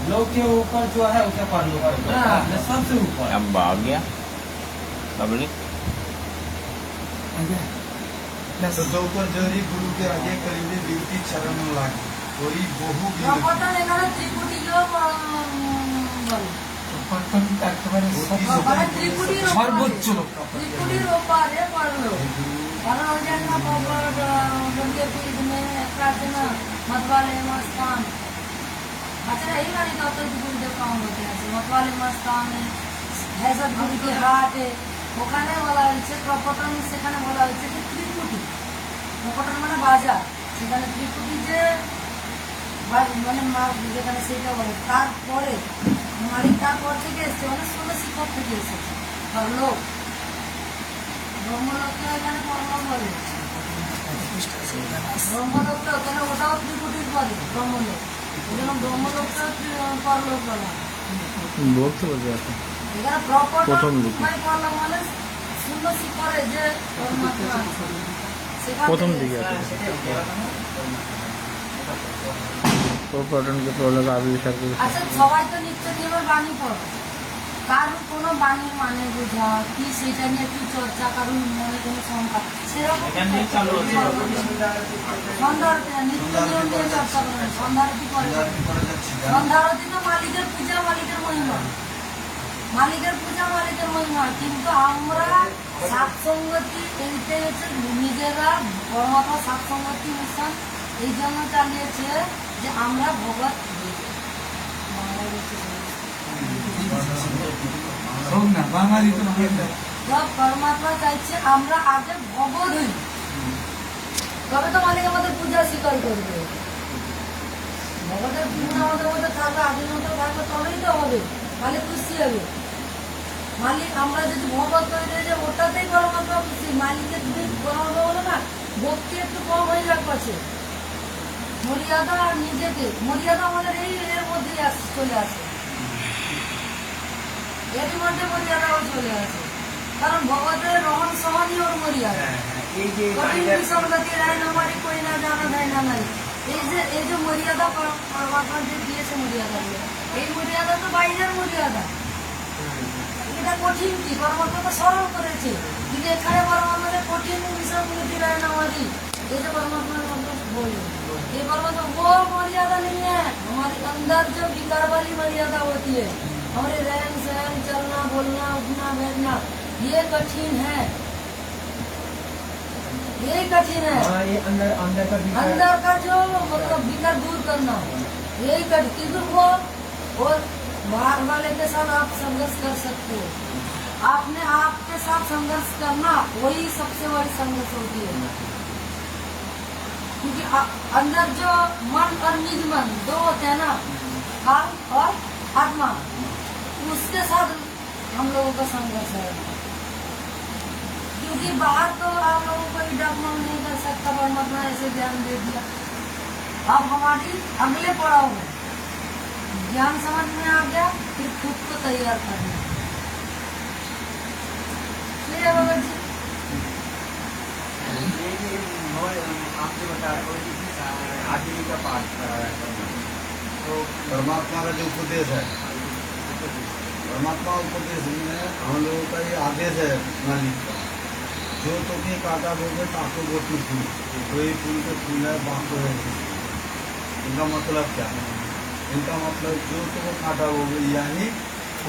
लोग के ऊपर जो है उसे पर लो सबसे ऊपर। अब आ गया बबली तो ऊपर जरी गुरु के आगे करीबी बिरती चरण लागे कोई बहु প্রপটন এখানে ত্রিকুটিও সর্বোচ্চ ত্রিকুটির ওপারে পড়লো কারণ ওই জন্য গঙ্গে পীঠ में प्रार्थना मतवाले मस्तान अच्छा यही वाली तो ত্রিকুটি দেখাও হতে আছে मतवाले मस्तान हैजत गुरु के हाट ওখানে বলা হয়েছে প্রপটন সেখানে বলা হয়েছে যে ত্রিকুটি প্রপটন মানে বাজার সেখানে ত্রিকুটি যে মানে মা যেখানে সেটা বলে তারপরে মালিক তারপর থেকে এসছে অনেক সুন্দর শিক্ষক থেকে এসেছে আর লোক ব্রহ্মলোককে এখানে কর্ম বলে ব্রহ্মলোকটা ওখানে ওটাও ত্রিকুটির পরে ব্রহ্মলোক ওই জন্য ব্রহ্মলোকটা পরলোক বলা বলতে বলতে আছে এখানে প্রপার প্রথম দিকে পরলোক মানে সুন্দর শিক্ষরে যে পরমাত্মা প্রথম দিকে আছে প্রপটনকে প্রলগ আবিষ্কার করে আচ্ছা সবাই তো নিত্য নিয়মের বাণী পড়ে কারোর কোনো বাণীর মানে বোঝা কি সেটা নিয়ে একটু চর্চা কারোর মনে কোনো শঙ্কা সেরকম সন্ধ্যারতি নিত্য নিয়ম নিয়ে চর্চা করে সন্ধ্যারতি করে সন্ধ্যারতি তো মালিকের পূজা মালিকের মহিমা মালিকের পূজা মালিকের মহিমা কিন্তু আমরা সাতসঙ্গতি এইটাই হচ্ছে নিজেরা পরমাত্মা সাতসঙ্গতি মিশন এই জন্য চালিয়েছে যে আমরা ভগবত বাঙালি তো পরমাত্মা চাইছে আমরা আগে ভগবত হই তবে তো মালিক আমাদের পূজা স্বীকার করবে ভগবতের পূজা আমাদের মধ্যে থাকবে আধুনিকতা থাকবে তবেই তো হবে মালিক খুশি হবে মালিক আমরা যদি ভগবত তৈরি হয়ে যাই ওটাতেই পরমাত্মা খুশি মালিককে তুমি পরমাত্মা বলো না ভক্তি একটু কম হয়ে যাচ্ছে মর্যাদা আর নিজেকে মর্যাদা আমাদের এই এর মধ্যেই চলে আসে এর মধ্যে মর্যাদাও চলে আসে কারণ ভগবতের রহন সহনই ওর মর্যাদা কঠিন বিসঙ্গতি রায় নামারি কই না জানা দেয় না নাই এই যে মর্যাদা পরমাত্মা যে দিয়েছে মর্যাদা এই মর্যাদা তো বাইরের মর্যাদা এটা কঠিন কি পরমাত্মা তো সরল করেছে কিন্তু এখানে পরমাত্মাদের কঠিন বিসঙ্গতি রায় নামারি এই যে পরমাত্মার মধ্যে বলি ये परमात्मा वो मर्यादा नहीं है हमारे अंदर जो विकार वाली मर्यादा होती है हमारे रहन सहन चलना बोलना उठना बैठना ये कठिन है ये कठिन है ये अंदर का जो मतलब विकार दूर करना यही कठिन किंतु वो और बाहर वाले के साथ आप संघर्ष कर सकते हो आपने आपके साथ संघर्ष करना वही सबसे बड़ी संघर्ष होती है क्योंकि अंदर जो मन और निज मन दो होते हैं ना काल और आत्मा उसके साथ हम लोगों का संघर्ष है क्योंकि बाहर तो आप लोगों को डगमग नहीं कर सकता परमात्मा ऐसे ज्ञान दे दिया अब हमारी अगले पड़ाव में ज्ञान समझ में आ गया फिर खुद को तैयार करना ठीक है भगत जी आपने बताया आदमी का पाठ कराया तो परमात्मा का जो उपदेश है परमात्मा उपदेश में हम लोगों का ये आदेश है मालिक का जो तो भी काटा बोगे ताको वो फूल कोई फूल के फूल है बाको है इनका मतलब क्या है इनका मतलब जो तो वो काटा बोगे यानी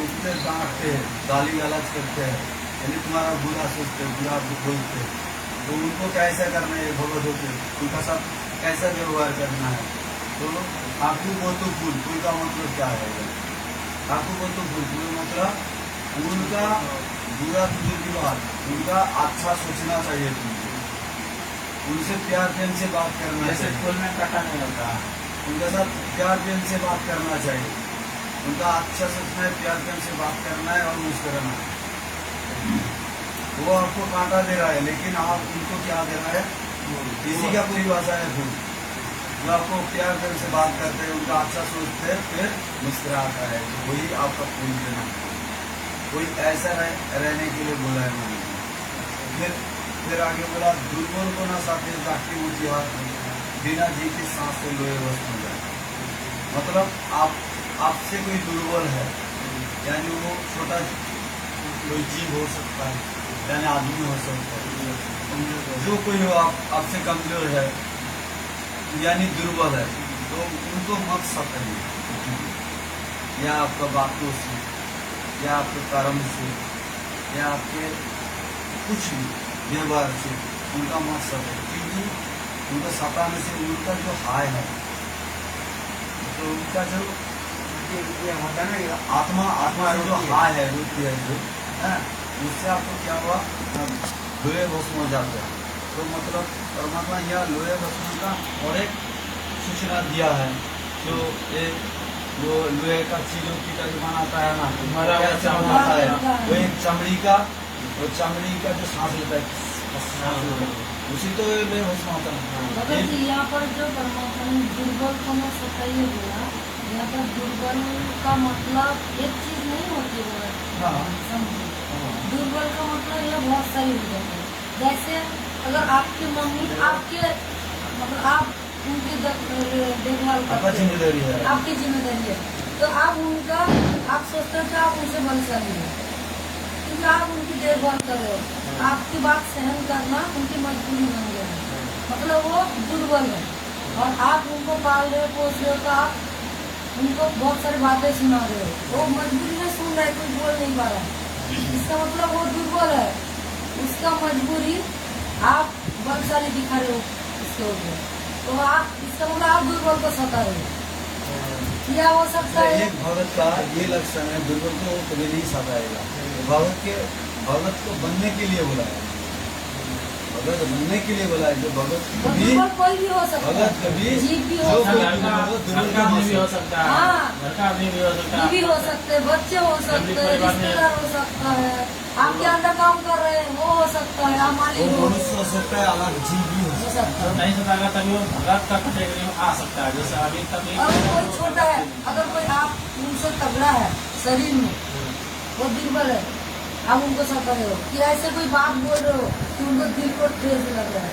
उससे डांटते हैं गाली गलौज करते हैं यानी तुम्हारा बुरा सोचते बुरा बोलते तो उनको कैसे करना है भगवत होते उनका साथ कैसा व्यवहार करना है तो आपको वो तो फूल फूल का मतलब क्या है आपको वो तो फूल मतलब उनका बुरा तुझे की बात उनका अच्छा सोचना चाहिए तुमको उनसे प्यार प्रेम से बात करना चाहिए स्कूल में कटा नहीं होता उनके साथ प्यार प्रेम से बात करना चाहिए उनका अच्छा सोचना है प्यार प्रेम से बात करना है और मुस्कुराना है वो आपको कांटा दे रहा है लेकिन आप उनको क्या दे रहा है किसी का कोई भाषा है फूल जो आपको प्यार प्रेम से बात करते हैं उनका अच्छा सोचते हैं फिर मुस्कुराता है तो वही आपका फूल देना कोई ऐसा रहने के लिए बोला है मैंने फिर आगे बोला दुर्बल को ना साथी जाके ऊँची हाथ बिना जी की सांस से लोहे वस्त हो जाए मतलब आपसे कोई दुर्बल है, यानी वो छोटा कोई जीव हो सकता है, यानी आदमी हो सकता है, जो कोई हो आपसे कमजोर है, यानी दुर्बल है, तो उनको मत सताइए, या आपका बातों से, या आपके कर्म से, या आपके कुछ भी व्यवहार से उनका मत सताइए, क्योंकि उनको सताने से उनका जो हाय है, तो उनका जो होता है ना, आत्मा जो हाय है, रुचि है जो है, उससे आपको क्या हुआ, लोहे भस्म हो जाता है। तो मतलब परमात्मा यह लोहे भस्म का और एक सूचना दिया है, जो एक वो लोहे का चीजों की तरह बनाता है ना, कैसे बनाता है, वो एक चमड़ी का जो सांस लेता है, उसी तो लोहे भस्म होता है। यहाँ पर जो परमात्मा ने दुर्बल को मैं सताइए बोला, यहाँ पर दुर्बल का मतलब एक चीज नहीं होती है, दुर्बल का मतलब ये बहुत सारी हो जाती है। जैसे अगर आपकी मम्मी आपके मतलब आप उनकी देखभाल करते हैं, आपकी जिम्मेदारी है, तो आप उनका आप सोचते हो कि आप उनसे बलशाली है, क्योंकि आप उनकी देखभाल कर रहे हो, आपकी बात सहन करना उनकी मजबूरी बन गया है, मतलब वो दुर्बल है, और आप उनको पाल रहे हो, पोस रहे हो, तो आप उनको बहुत सारी बातें सुना रहे हो, वो मजबूरी में सुन रहे, कोई बोल नहीं पा रहा है, इसका मतलब वो दुर्बल है, उसका मजबूरी आप बलशाली दिखा रहे हो इसके ऊपर, तो आप इसका मतलब आप दुर्बल को सता रहे हो, या हो सकता है। एक भगत का ये लक्षण है, दुर्बल को कभी नहीं सताएगा, भगत को बनने के लिए बुलाया, भगत बनने के लिए बुलाया, जो भगत कभी कोई भी हो सकता है, भगत कभी जीव भी हो सकता है, बीवी हो सकते हैं, बच्चे हो सकते हैं, रिश्तेदार हो सकता है, आपके अंदर काम कर रहे हैं वो हो सकता है, आप मालिक हो सकता है, अलग जीव भी हो सकता है, नहीं सताएगा तभी वो भगत का कैटेगरी में आ सकता है। जैसे अभी तक अगर कोई छोटा है, अगर कोई आप उनसे तगड़ा है शरीर में, वो दुर्बल है, आप उनको सता रहे हो, कि ऐसे कोई बात बोल रहे हो कि उनको दिल को ठेस लग रहा है,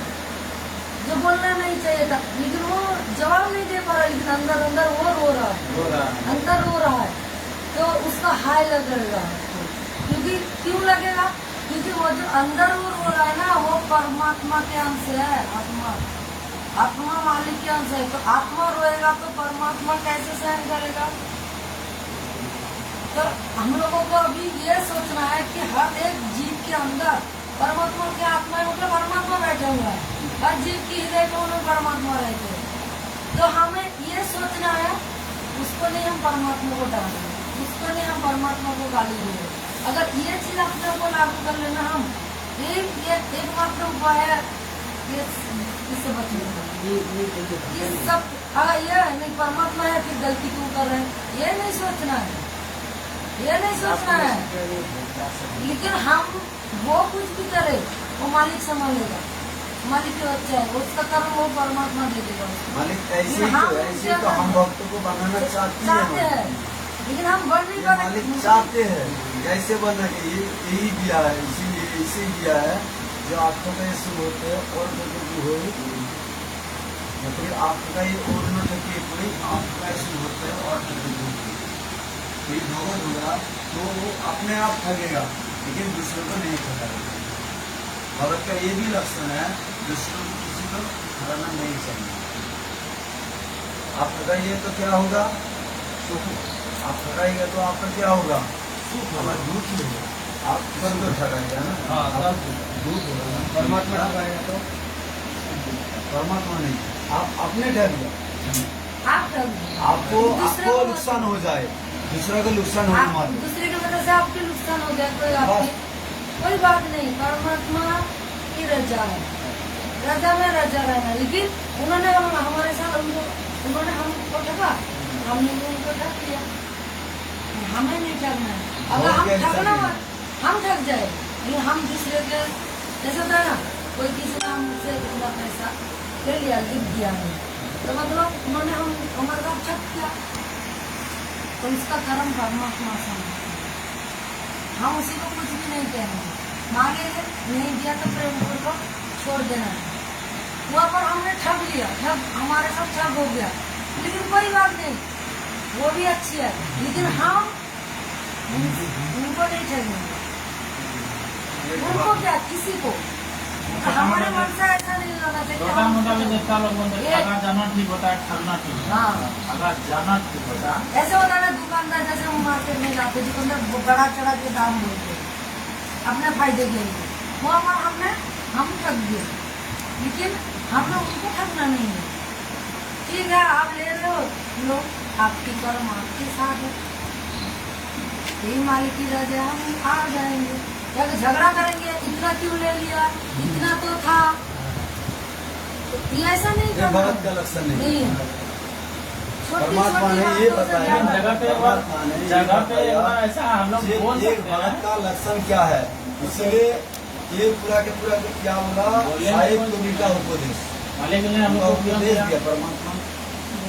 जो बोलना नहीं चाहिए था, लेकिन वो जवाब नहीं दे पा रहा, लेकिन अंदर अंदर वो रो रहा है, अंदर रो रहा है, तो उसका हाय लगेगा, क्योंकि क्यों लगेगा, क्योंकि वो जो अंदर वो रो रहा है ना, वो परमात्मा के अंश है, आत्मा मालिक के अंश है, तो आत्मा रोएगा तो परमात्मा कैसे सहन करेगा। तो हम लोगों को अभी ये सोचना है कि हर एक जीव के अंदर परमात्मा की आत्मा है, मतलब परमात्मा बैठा हुआ है, हर जीव की हृदय में परमात्मा रहते हैं, तो हमें ये सोचना है, उसको नहीं हम परमात्मा को डालें, उसको नहीं हम परमात्मा को गाली दें। अगर ये चीज अपने ऊपर लागू कर लेना, हम एक मात्र उपाय है इससे बचने का, ये सब अगर ये नहीं परमात्मा है फिर गलती क्यों कर रहे हैं, ये नहीं सोचना है, ये नहीं सोचना है, लेकिन हम वो कुछ भी करे वो मालिक संभालेगा, मालिक के बच्चा है, उसका कर्म वो परमात्मा दे देगा, मालिक ऐसे तो हम भक्तों को बनाना चाहते हैं, लेकिन हम बन नहीं पाते, मालिक चाहते हैं कैसे बनना के यही दिया है, इसीलिए इसे दिया है, जो आपको का ये शुरू होते हैं और जो हो फिर आपका ये और न थके, कोई आपका शुरू होते हैं और कोई भगवत होगा तो वो अपने आप थकेगा, लेकिन दूसरों को नहीं थकाएगा। भगत का ये भी लक्षण है, दूसरों को किसी को हराना नहीं चाहिए। आप थकाइए तो क्या होगा, आप थकाइएगा तो आपका क्या होगा, हमारा दुख ही होगा, आप कल तो ठगाएगा ना, दुख होगा, परमात्मा ठगाएगा तो परमात्मा नहीं, आप अपने ठगिए, आपको नुकसान हो जाए, दूसरा को नुकसान होने मार, दूसरे की वजह से आपके नुकसान हो जाए, कोई बात नहीं, परमात्मा की रजा है, रजा में रजा रहना, लेकिन उन्होंने हमारे साथ उन्होंने हमको ठगा, हमने उनको ठग दिया, हमें नहीं ठगना है, अगर हम ठगना हम ठग जाए, लेकिन हम दूसरे के जैसे होता है ना, कोई किसी ने हमसे अपना पैसा ले लिया, लिख दिया है, तो मतलब उन्होंने हमारे साथ ठग किया, तो इसका कर्म परमात्मा समझ, हम उसी को कुछ भी नहीं कहेंगे, मांगेंगे नहीं दिया तो प्रेम को छोड़ देना है, वहाँ पर हमने ठग लिया, ठग हमारे साथ ठग हो गया, लेकिन कोई बात नहीं, वो भी अच्छी है, लेकिन हम उनको नहीं ठगेंगे। उनको क्या, किसी को हमारे मन से ऐसा नहीं लगा छोटा मोटा भी देखता लोग बोलते हैं, अगर जाना ठीक होता है, ठगना ठीक होता है। हाँ अगर जाना ठीक होता है, ऐसे होता है ना, दुकानदार जैसे हम मार्केट में जाते, दुकानदार बड़ा चढ़ा के दाम बोलते अपने फायदे के लिए, वो हम ठग दिए, लेकिन हमने उनको ठगना नहीं है। ठीक है, आप ले रहे हो, लो, आपकी कर्म आपके साथ है, यही मालिक की रजा, हम आ जाएंगे। या तो झगड़ा करेंगे, इतना क्यों ले लिया, इतना तो था, तो ये ऐसा नहीं ये करना। भगत का लक्षण नहीं है। छोटी परमात्मा छोटी ने ये बातों से बताया, ज्यादा- जगह पे परमात्मा ने ये जगह पे बताया, ऐसा हम लोग बोल एक सकते भगत हैं। का लक्षण क्या है, इसलिए ये पूरा के पूरा क्या बोला, बोले साहिब नहीं, तुमी का उपदेश, मालिक ने हम उनका लोग को ज्ञान उपदेश दिया, दिया परमात्मा।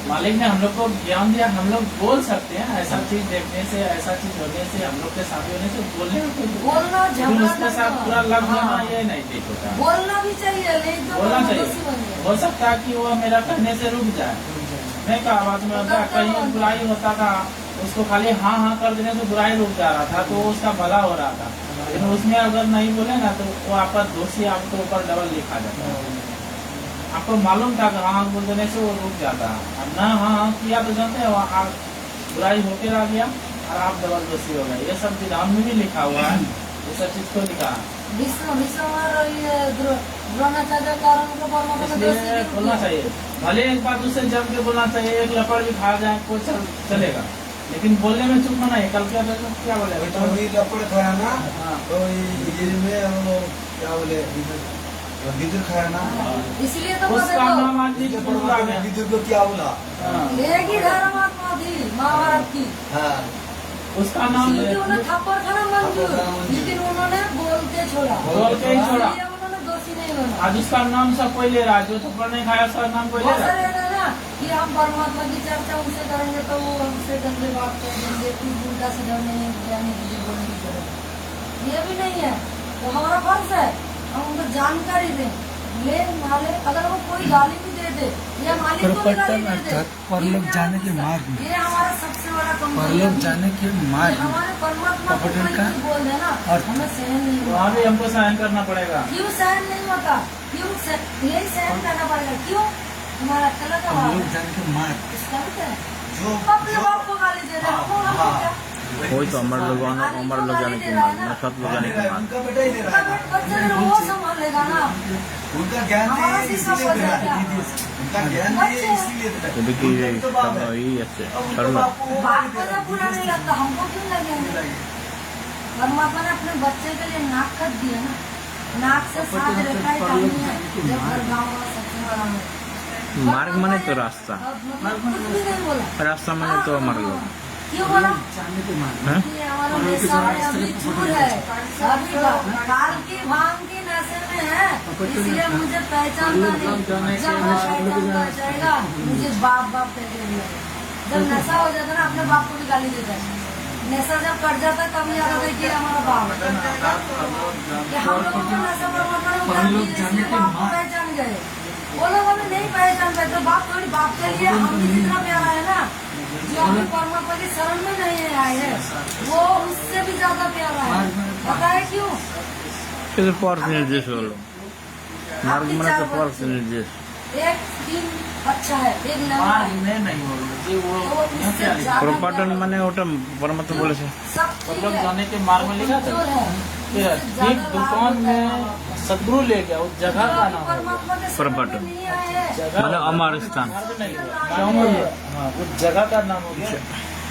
मालिक ने हम लोग को ज्ञान दिया, हम लोग बोल सकते हैं। ऐसा चीज देखने से, ऐसा चीज होने से, हम लोग के साथ होने से बोलने में कोई बोलना, लेकिन झगड़ा उसके साथ करना। पूरा लग जाना हाँ, ये नहीं ठीक होता है। बोलना भी चाहिए, नहीं तो बोलना दोषी बन चाहिए, गए। हो सकता है कि वो मेरा कहने से रुक जाए। मैं कहा बात में होता, कहीं बुराई होता था, उसको खाली हाँ हाँ कर देने से बुराई रुक जा रहा था, तो उसका भला हो रहा था। लेकिन उसमें अगर नहीं बोले ना, तो वो आपका दोषी आपके ऊपर डबल लिखा जाता है। आपको मालूम था कि हाँ बोल देने से वो रुक जाता है, अब ना हाँ हाँ किया तो जानते हैं, वहाँ बुराई होके रह गया और आप डबल दोषी हो गए। ये सब विधान में भी लिखा हुआ है, ये सब चीज को लिखा है। भीष्म और ये द्रोणाचार्य कारण को परमात्मा ने दोषी इसलिए नहीं बोलना किया। चाहिए, भले एक बात उससे जम के बोलना चाहिए, एक लपड़ भी खा जाए कोई चलेगा, लेकिन बोलने में चुप होना है। कल क्या बोले, तो ये लपड़ खाया ना, हाँ। तो ये में वो क्या बोले, गिद्र खाया ना, इसलिए तो उसका बोले नाम आज भी गुरु आ गया। गिद्र को क्या बोला, हाँ। एक ही धर्मात्मा थी महाभारत की, हाँ उसका नाम इसलिए उन्हें थप्पड़ खाना मंजूर, थप्पड़ खाना मंजूर। लेकिन उन्होंने बोल के छोड़ा, बोल के ही छोड़ा। इसलिए उन्होंने दोषी नहीं बना। आज उसका नाम सब कोई ले रहा है, जो थप्पड़ नहीं खाया उसका नाम कोई ले बहुत रहा सारे है। है ना कि हम परमात्मा की चर्चा उनसे करेंगे तो वो हमसे गंदे बात कर देंगे, कि उल्टा सीधा नहीं जाने की बोलने की जरूरत, ये भी नहीं है। तो हमारा फर्ज है हम उनको जानकारी दें, ले नाले अगर वो कोई गाली भी दे दे या मालिक को भी गाली दे दे, परलोक जाने के मार्ग में, ये हमारा सबसे बड़ा कमजोरी परलोक है। जाने के मार्ग में हमारे परमात्मा को कपटन कोई का कुछ बोल देना, अर्थ। हमें सहन नहीं होता। वहाँ भी हमको सहन करना पड़ेगा। क्यों सहन नहीं होता, क्यों यही सहन करना पड़ेगा, क्यों? हमारा गलत है, परलोक जाने के मार्ग, इसका भी क्या है? जो अपने बाप को गाली दे रहे हैं, हमको क्या? वही तो अमर लोग जाने के मार्ग में, सत लोग जाने के मार्ग। उनका बेटा ही दे रहा है, बच्चे ने वो संभालेगा ना, उनका ज्ञान नहीं हमारा है शिक्षा इसीलिए दे रहा हो है, जाएगा। उनका ज्ञान नहीं है इसीलिए दे रहा है। तो देखिए ये उनका तो बाप है। यही ऐसे अब उनका चल बाप को बाप को जब बुरा नहीं लगता, हमको क्यों लगेंगे? परमात्मा ने अपने बच्चे के लिए नाक कट दिया ना, नाक से साथ रहता है काम नहीं है, जब हर गाँव में सबसे बड़ा है। मार्ग माने तो रास्ता, मतलब कुछ भी नहीं बोला, रास्ता माने तो अमर लोग। क्यों बोला? जाने के मार्ग, हैं? ये हमारा देशा में अभी चूर है, अभी काल की भांग की नशे में है, इसलिए मुझे पहचानता नहीं। जब वो पहचानता जाएगा, मुझे बाप बाप कह के दिया। जब नशा हो जाता है ना, अपने बाप को भी गाली देता है। नशा जब कट जाता है तब याद आता है कि हमारा बाप है। कि हम लोगों को नशा परमात्मा ने उतार दिया, इसलिए बाप को पहचान गए। वो लोग हमें नहीं पहचान पाए, तो बाप थोड़ी बाप के लिए हम भी जितना प्यारा है ना, जो अभी परमात्मा की शरण में नहीं आए हैं, वो उससे भी ज्यादा प्यारा है। पता है क्यों? फिर पौर निर्देश बोलो, मार्ग माने तो पौर निर्देश। एक दिन अच्छा है, एक मार्ग नया में नहीं बोल रहे, प्रपाटन माने ओटा परमात्मा बोले से मतलब जाने के मार्ग में लिखा था। ठीक दुकान में सदगुरु ले गया, उस जगह का नाम प्रपाटन जगह माने अमर स्थान। मार्ग नहीं है। हाँ, उस जगह का नाम हो गया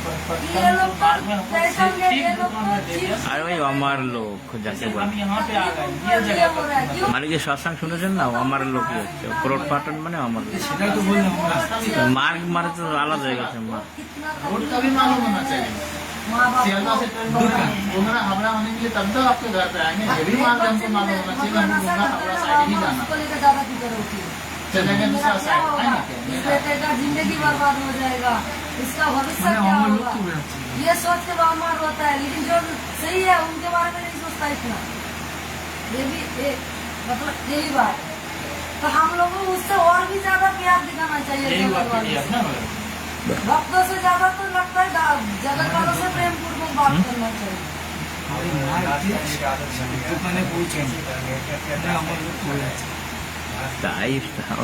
ये लोग मार्ग में हमको पहचान गए, ठीक ये लोग दुकान में दे दिया। अरे भाई अमर लोग जाके हम बोले यहाँ पे आ गए, ये जगह हो रहा है, क्यों? মানে যে সৎসঙ্গ শুনেছেন না আমার লোক প্রপাটন মানে আমার লোক। नहीं तो बोल हम रास्ता भी মার্গ মানে তো আলাদা হয়ে গেছে মার্গ। कितना रोड का भी मालूम होना चाहिए। माँ बाप सियालदह से ट्रेन पकड़ा, घूमना हावड़ा होने के लिए तब तक आपके घर पे आएंगे। ये भी मार्ग हमको मालूम होना चाहिए कि हमको घूमना हावड़ा साइड ही जाना। उसको लेकर ज्यादा फिक्र होती है। चलेंगे दूसरा क्या साइड होगा? आएंगे इस क्या? बेटे का जिंदगी बर्बाद हो जाएगा, इसका भविष्य क्या होगा, ये सोच के बामार होता है। लेकिन जो सही है उनके बारे में नहीं सोचता इतना। ये भी मतलब यही बात है। तो हम लोगों को उससे और भी ज्यादा प्यार दिखाना चाहिए यही जगत बात वालों है से। ना। भक्तों से ज्यादा तो लगता है जगत वालों से प्रेम पूर्वक बात करना चाहिए। তাই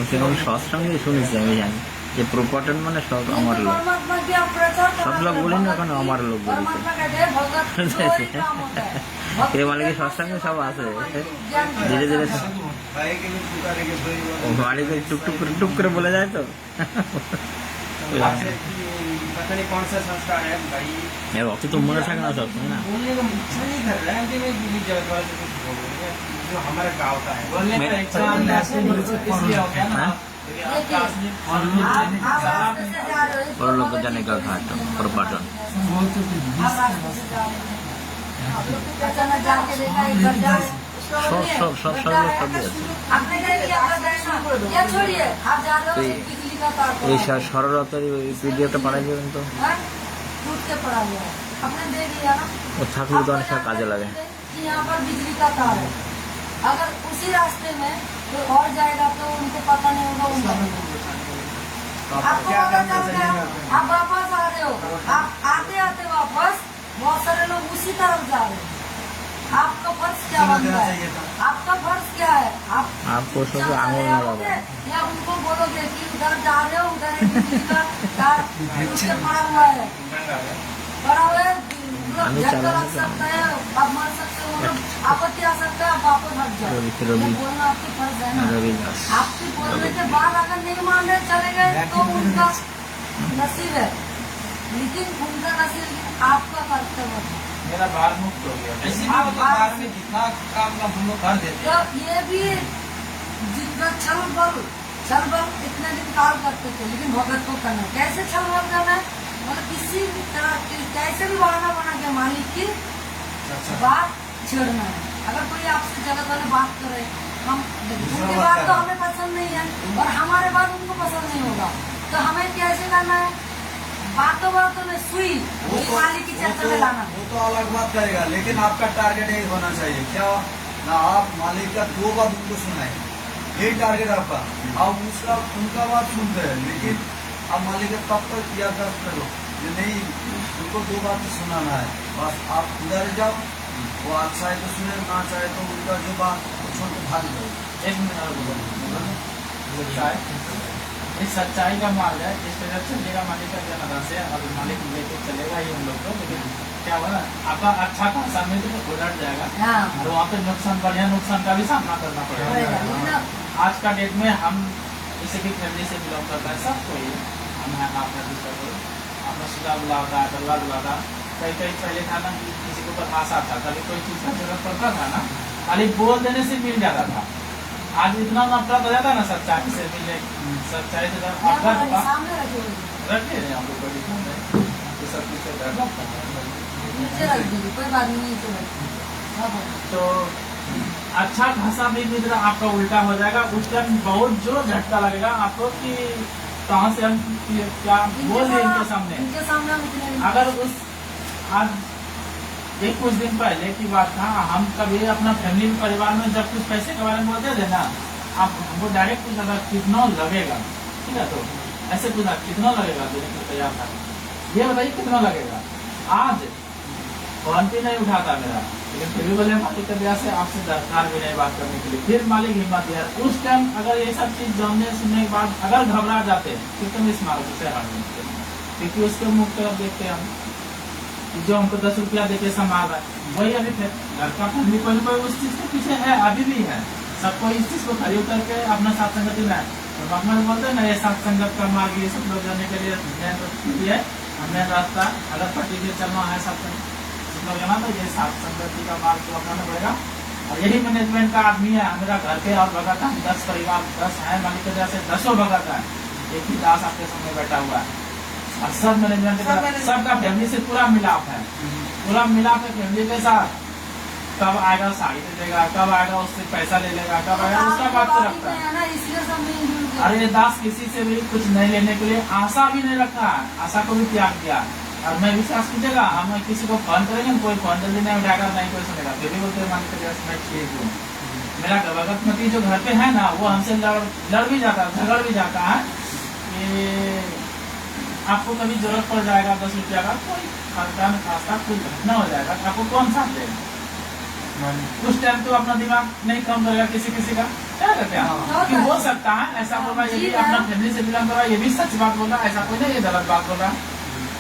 সেরকম সৎসঙ্গে শুনেছি আমি জানি যে প্রপাটন মানে সব আমার লোক परमात्मा की आप प्रचार सब लोग बोले ना এখন আমার লোক বলেছে परमात्मा कहते हैं भगत तो ही काम होता है। এ মানে কি সৎসঙ্গে সব আছে ज्ञान की ধীরে ধীরে भाई के लिए पुकारेंगे भाई ও বাড়িতে টুক করে বলে যায় তো आपसे पता नहीं कौन सा संस्कार है भाई, এর অত তো মনে থাকে না সব না बोलने का इच्छा नहीं कर रहा है कि मैं किसी जगत वाले से कुछ बोलूं, जो हमारा गाँव का है। बोलने का इच्छा इसलिए हो गया ना देखिए, आप रास्ते से जा रहे हो, বড় লোক জানে का घाट प्रपाटन आप रास्ते से जा रहे हो, आप लोग को अचानक जाके देखा एक गड्ढा है, उसका बोलिए, सब गड्ढा है, सब सब आपने क्या किया? आपका दर्शन या छोड़िए, आप जा रहे हो तो बिजली का तार এই पड़ा है, সরলতার পিডিএফটা পাঠাই দেবেন তো हाँ? टूट के पड़ा हुआ है, आपने देख लिया ना? ও থাকলে তো অনেক কাজে লাগে कि यहाँ पर बिजली का तार है, अगर उसी रास्ते में कोई और जाएगा तो उनको पता नहीं होगा उनका। आपको पता चल गया, आप वापस आ रहे हो, आप आते आते वापस बहुत सारे लोग उसी तरफ जा रहे हैं। आपका फर्ज क्या बनता है? आपका फर्ज क्या है? आप आपको सब चला आंगन रहे में होगे लगा या उनको बोलोगे कि उधर जा रहे हो, उधर एक बिजली का तार उससे पड़ा हुआ है, पड़ा हुआ है, लोग हमें झटका चलाने लग का- सकता है, आप मर सकते हो, लोग आपत्ति आ सकता है, आप वापस हट जाओ। रवि- ये बोलना आपकी फर्ज है ना। रविदास आपके बोलने के बाद अगर नहीं मान रहे चले गए तो उनका नसीब है, लेकिन उनका नसीब आपका कर्तव्य है। मेरा भार मुक्त हो गया। ऐसे भी मतलब बाहर में जितना काम का हम लोग कर देते तो ये भी जितना छल बल इतने दिन काल करते थे, लेकिन भगत को करना है। कैसे छल बल करना है? मतलब किसी भी तरह की कैसे भी बहाना बना के मालिक की बात छेड़ना है। अगर कोई आपसे जगत वाले बात करे, हम उनकी बात तो हमें पसंद नहीं है और हमारे बात उनको पसंद नहीं होगा, तो हमें कैसे करना है? बातों में सुई मालिक की चर्चा में लाना। वो तो अलग बात करेगा, लेकिन आपका टारगेट यही होना चाहिए क्या ना, आप मालिक का 2 बात उनको सुनाए, यही टारगेट आपका। आप उसका उनका बात सुनते हैं, लेकिन आप मालिक का तब तक किया करते हो ये नहीं, उनको 2 बात सुनाना है बस। आप उधर जाओ, वो आप चाहे तो सुने, ना चाहे तो उनका जो बात छोड़ के भाग जाओ। एक मिनट और बोलो। सच्चाई, इस सच्चाई का मार्ग है, इस तरह चलेगा मालिक का जनादा से, और मालिक लेके चलेगा ही हम लोग को। लेकिन क्या होगा, आपका अच्छा खासा मित्र उलट जाएगा हाँ। और वहाँ पे बढ़िया नुकसान का भी सामना करना पड़ेगा, पड़ेगा। लेकिन आज का डेट में हम किसी की फैमिली से बिलोंग करता है, सब कोई हम है आपने दूसरा कोई अपना सुधा बुलाता है, बल्ला बुलाता। कई पहले था ना, किसी के ऊपर आशा था, कभी कोई चीज का जरूरत पड़ता था ना, खाली बोल देने से मिल जाता था। आज इतना नफरत हो जाता है ना सच्चाई से, मिले सच्चाई से सामने रखे हुए रखे हैं हम लोग को, तो सब कुछ डर लगता है। नीचे रख दीजिए, कोई बात नहीं, नीचे रख दीजिए। तो अच्छा खासा भी मित्र आपका उल्टा हो जाएगा, उस टाइम बहुत जोर झटका लगेगा आपको कि कहाँ से हम क्या बोल रहे इनके सामने। इनके सामने हम इतने अगर उस आज एक कुछ दिन पहले की बात था, हम कभी अपना फैमिली परिवार में जब कुछ पैसे के बारे में बोलते थे ना, आप हमको डायरेक्ट पूछा कितना लगेगा, ठीक है, तो ऐसे पूछा कितना लगेगा देने को तैयार था, ये बताइए कितना लगेगा। आज फोन पे नहीं उठाता मेरा, लेकिन फिर भी बोले मालिक के दया से आपसे दरकार भी नहीं बात करने के लिए, फिर मालिक हिम्मत दिया। उस टाइम अगर ये सब चीज जानने सुनने के बाद अगर घबरा जाते तो तुम इस मार्ग से हट जाते, क्योंकि उसके मुख तरफ देखते हम जो हमको 10 रुपया देके संभाल रहा है, वही अभी फिर घर का फैमिली कोई उस चीज के पीछे है, अभी भी है। सबको इस चीज को खरीद करके अपना साथ संगति में है। तो भगवान बोलते हैं ना, ये साथ संगत का मार्ग ये सब लोग जाने के लिए है हमने रास्ता, अगर पट्टी से चलना है साथ लोग जाना, तो ये साथ संगति का मार्ग को अपनाना पड़ेगा। और यही मैनेजमेंट का आदमी है। मेरा घर पे और भगत है 10 परिवार, 10 है मालिक की वजह से 10 भगत है, एक ही दास आपके सामने बैठा हुआ है। और सब मैनेजमेंट सबका फैमिली से पूरा मिलाप है, पूरा मिलाप है फैमिली के साथ। कब आएगा साड़ी दे देगा, कब आएगा उससे पैसा ले लेगा, कब आएगा उसका बात तो रखता है। अरे ये दास किसी से भी कुछ नहीं लेने के लिए आशा भी नहीं रखा है, आशा को भी त्याग दिया। और मैं विश्वास कीजिएगा, हम किसी को फोन करेंगे, कोई फोन जल्दी नहीं उठाएगा, नहीं कोई सुनेगा, फिर भी बोलते मालिक के जैसे मैं ठीक हूँ। मेरा भगतमती जो घर पे है ना, वो हमसे लड़ भी जाता है, झगड़ भी जाता है कि आपको कभी जरूरत पड़ जाएगा 10 रुपया का, कोई खानदान खासा कुछ घटना हो जाएगा, आपको कौन साथ देगा? उस टाइम तो अपना दिमाग नहीं काम करेगा किसी किसी का, क्या करते हैं कि हो सकता है ऐसा बोला, ये भी अपना फैमिली से बिलोंग कर रहा है, ये भी सच बात बोला, ऐसा कोई नहीं ये गलत बात बोला।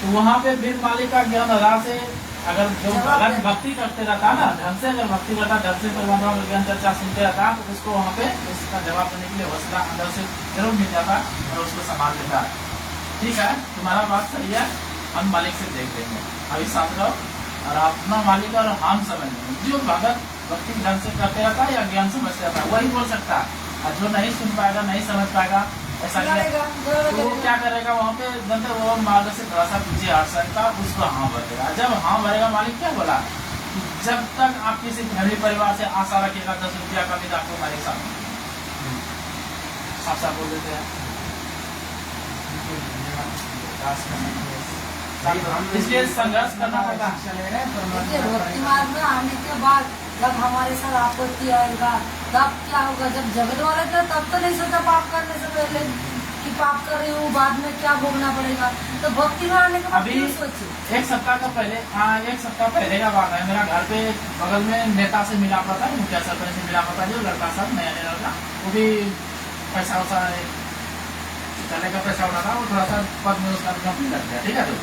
तो वहाँ पे बिन मालिक का ज्ञान आधार से अगर जो गलत भक्ति करते रहता ना, ढंग से अगर भक्ति करता, ढंग से परमात्मा का ज्ञान चर्चा सुनते रहता, तो उसको वहाँ पे उसका जवाब देने के लिए हौसला अंदर से जरूर मिल जाता और उसको संभाल लेता। ठीक है, तुम्हारा बात सही है, हम मालिक से देख लेंगे, अभी साथ रहो और अपना मालिक और हम समझ लेंगे। जो भगत भक्ति ढंग से करते रहता है या ज्ञान समझते रहता है वही बोल सकता है, और जो नहीं सुन पाएगा, नहीं समझ पाएगा, ऐसा तो वो क्या करेगा, वहाँ पे जनता वो मार्ग से थोड़ा सा पीछे हट सकता, उसको हाँ भरेगा। जब हाँ भरेगा, मालिक क्या बोला, जब तक आप किसी फैमिली परिवार से आशा रखिएगा 10 रुपया का भी तो आपको मालिक साफ साफ बोल देते हैं। इसलिए संघर्ष करना पड़ता है। भक्ति मार्ग में आने के बाद जब हमारे साथ आपत्ति आएगा तब क्या होगा, जब जगत वाले थे तब तो नहीं सोचा पाप करने से पहले कि पाप कर रही हूँ, बाद में क्या भोगना पड़ेगा, तो भक्ति में आने के बाद अभी सोचिए। एक सप्ताह का पहले, हाँ 1 सप्ताह पहले का बात है, मेरा घर पे बगल में नेता से मिला पड़ा था, मुखिया सरपंच से मिला पड़ा, जो लड़का सब नया नया लड़का, वो भी पैसा वैसा चलने का पैसा उठा था, वो थोड़ा सा पद में उसका नौकरी लग गया। ठीक है, तो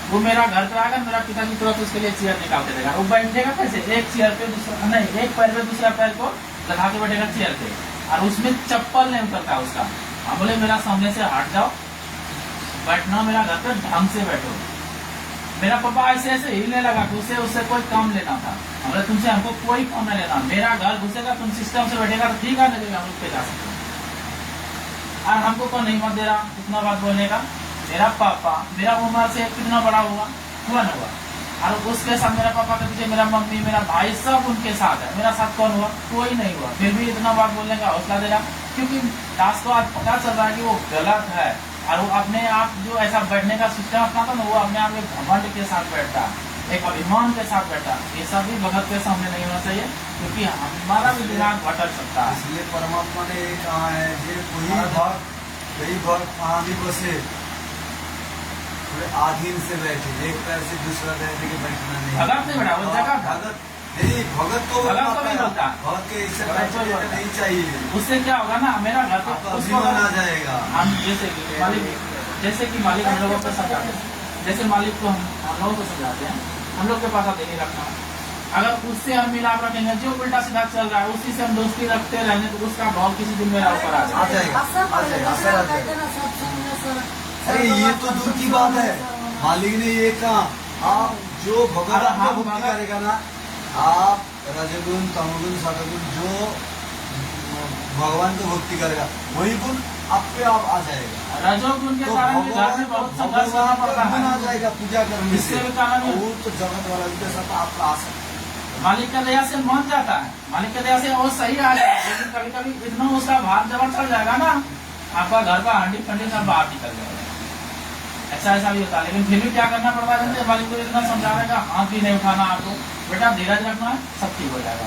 वो मेरा घर पर आकर मेरा पिताजी तुरंत उसके लिए चेयर निकाल के देगा, वो बैठेगा कैसे, एक चेयर पे दूसरा नहीं, एक पैर पे दूसरा पैर को लगा के बैठेगा चेयर पे, और उसमें चप्पल नहीं उतरता उसका। हम बोले मेरा सामने से हट जाओ, बैठना मेरा घर पे ढंग से बैठो। मेरा पापा ऐसे ऐसे हिलने लगा कि उससे कोई काम लेना था। हमने तुमसे हमको कोई काम नहीं लेना, मेरा घर घुसेगा, तुम सिस्टम से बैठेगा तो ठीक है, नहीं हम उस पे जा सकते। और हमको कौन नहीं मत दे रहा इतना बात बोलने का। मेरा पापा मेरा उम्र से कितना बड़ा हुआ न हुआ, और उसके साथ मेरा पापा के पीछे मेरा मम्मी मेरा भाई सब उनके साथ है, मेरा साथ कौन हुआ, कोई नहीं हुआ, फिर भी इतना बात बोलने का हौसला दे रहा, क्योंकि दास को आज पता चल रहा है कि वो गलत है, और वो अपने आप जो ऐसा बैठने का सिस्टम अपना था ना, वो अपने आप एक घमंड के साथ बैठता, एक अभिमान के साथ बैठा। ये सब भी भगत के सामने नहीं होना चाहिए, क्योंकि हमारा भी दिमाग भटक सकता है। इसलिए परमात्मा ने ये कहा है कि वही भक्त कहाँ भी बसे, थोड़े आधीन से बैठे, एक पैर से दूसरा पैर लेके बैठना नहीं। भगत नहीं बैठा, वो जगह भगत नहीं, भगत तो भगत के इससे बैठने नहीं चाहिए। उससे क्या होगा ना, मेरा घर तो अभिमान आ जाएगा। हम जैसे कि मालिक हम लोगों को समझाते हैं, जैसे मालिक को हम लोगों को समझाते हैं, हम लोग के पास आते नहीं रखना। अगर उससे हम मिलाप रखेंगे, जो उल्टा सीधा चल रहा है उसी से हम दोस्ती रखते रहेंगे, तो उसका भाव किसी दिन मेरा ऊपर आ जाएगा। अरे ये तो दूर की बात है, मालिक ने ये कहा, आप जो भगवान को भक्ति करेगा ना, आप रजगुण तमगुण सतगुण जो भगवान को भक्ति करेगा वही गुण आप पे आप आ जाएगा। रजोगुण के कारण भी घर में बहुत संघर्ष करना पड़ता है, आ जाएगा पूजा करने इससे भी कारण वो तो जगत वाला के साथ आप आ सकते। मालिक का दया से मान जाता है, मालिक का दया से और सही आ जाएगा, लेकिन कभी कभी इतना उसका भार जबर चढ़ जाएगा ना, आपका घर का हंडी फंडी सब बाहर निकल जाएगा। ऐसा भी होता है, लेकिन फिर भी क्या करना पड़ता है, मालिक को इतना समझा रहेगा, हाथ भी नहीं उठाना, आपको बेटा धीरज रखना है, सब ठीक हो जाएगा।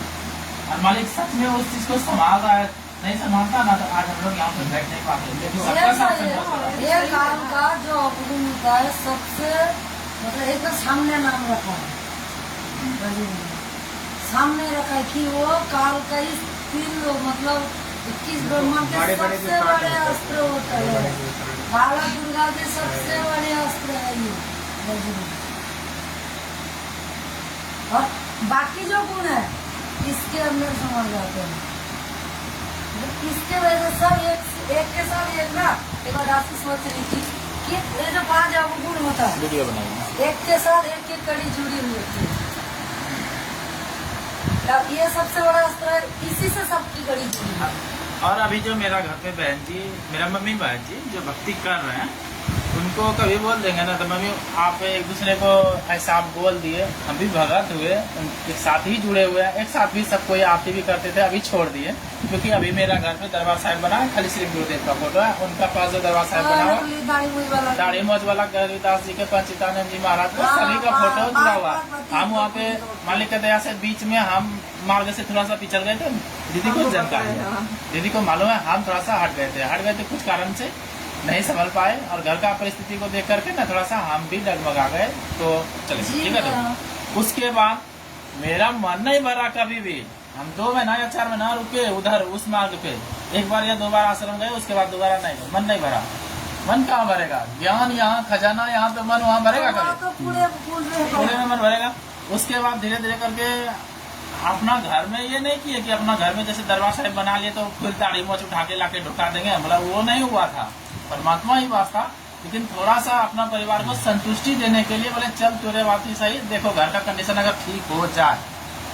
और मालिक सच में उस चीज को संभाल रहा है, नहीं संभालता ना तो आज हम लोग यहाँ पे बैठ नहीं पाते। लेकिन सबका साथ ये काम का जो अवगुण होता है सबसे मतलब एक तो सामने नाम रखा है, सामने रखा है कि वो काल का ही 3 लोग मतलब 21 ब्रह्मा के सबसे बड़े अस्त्र होता है, बाला दुर्गा के सबसे बड़े अस्त्र है ये। और बाकी जो गुण है इसके अंदर समझ जाते हैं, इसके वजह से सब एक के साथ एक ना। एक बार राशि सोच रही थी कि ये जो 5 अवगुण होता है वीडियो बनाएंगे, एक के साथ एक कड़ी जुड़ी हुई होती है, तब ये सबसे बड़ा अस्त्र है, इसी से सबकी कड़ी जुड़ी है। और अभी जो मेरा घर पे बहन जी, मेरा मम्मी बहन जी जो भक्ति कर रहे हैं, उनको कभी बोल देंगे ना तो मम्मी आप एक दूसरे को ऐसा आप बोल दिए, हम भी भगत हुए, एक साथ ही जुड़े हुए हैं, एक साथ भी सब कोई आरती भी करते थे, अभी छोड़ दिए, क्योंकि अभी मेरा घर पे दरबार साहिब बना है, खाली श्री गुरुदेव का फोटो है, उनका पास जो दरबार साहिब बना हुआ दाढ़ी मोज वाला गरीदास जी के पंचितानंद जी महाराज का सभी का फोटो जुड़ा हुआ। हम वहाँ पे मालिक की दया से बीच में हम मार्ग से थोड़ा सा पिछड़ गए थे, दीदी को जानकारी है, दीदी को मालूम है, हम थोड़ा सा हट गए थे कुछ कारण से, नहीं संभल पाए और घर का परिस्थिति को देख करके ना थोड़ा सा हम भी डगमगा गए, तो चले जी ठीक है। तो उसके बाद मेरा मन नहीं भरा कभी भी। हम 2 महीना या 4 महीना रुके उधर उस मार्ग पे, 1 बार या 2 बार आश्रम गए, उसके बाद दोबारा नहीं, मन नहीं भरा। मन कहाँ भरेगा? ज्ञान यहाँ, खजाना यहाँ, तो मन वहाँ भरेगा कभी? तो पूरे में मन भरेगा। उसके बाद धीरे धीरे करके अपना घर में ये नहीं किए कि अपना घर में जैसे दरबार साहिब बना लिए तो फिर ताड़ी मोच उठा के लाके ढुका देंगे, मतलब वो नहीं हुआ था। परमात्मा ही बात था, लेकिन थोड़ा सा अपना परिवार को संतुष्टि देने के लिए बोले चल तेरे बात ही सही, देखो घर का कंडीशन अगर ठीक हो जाए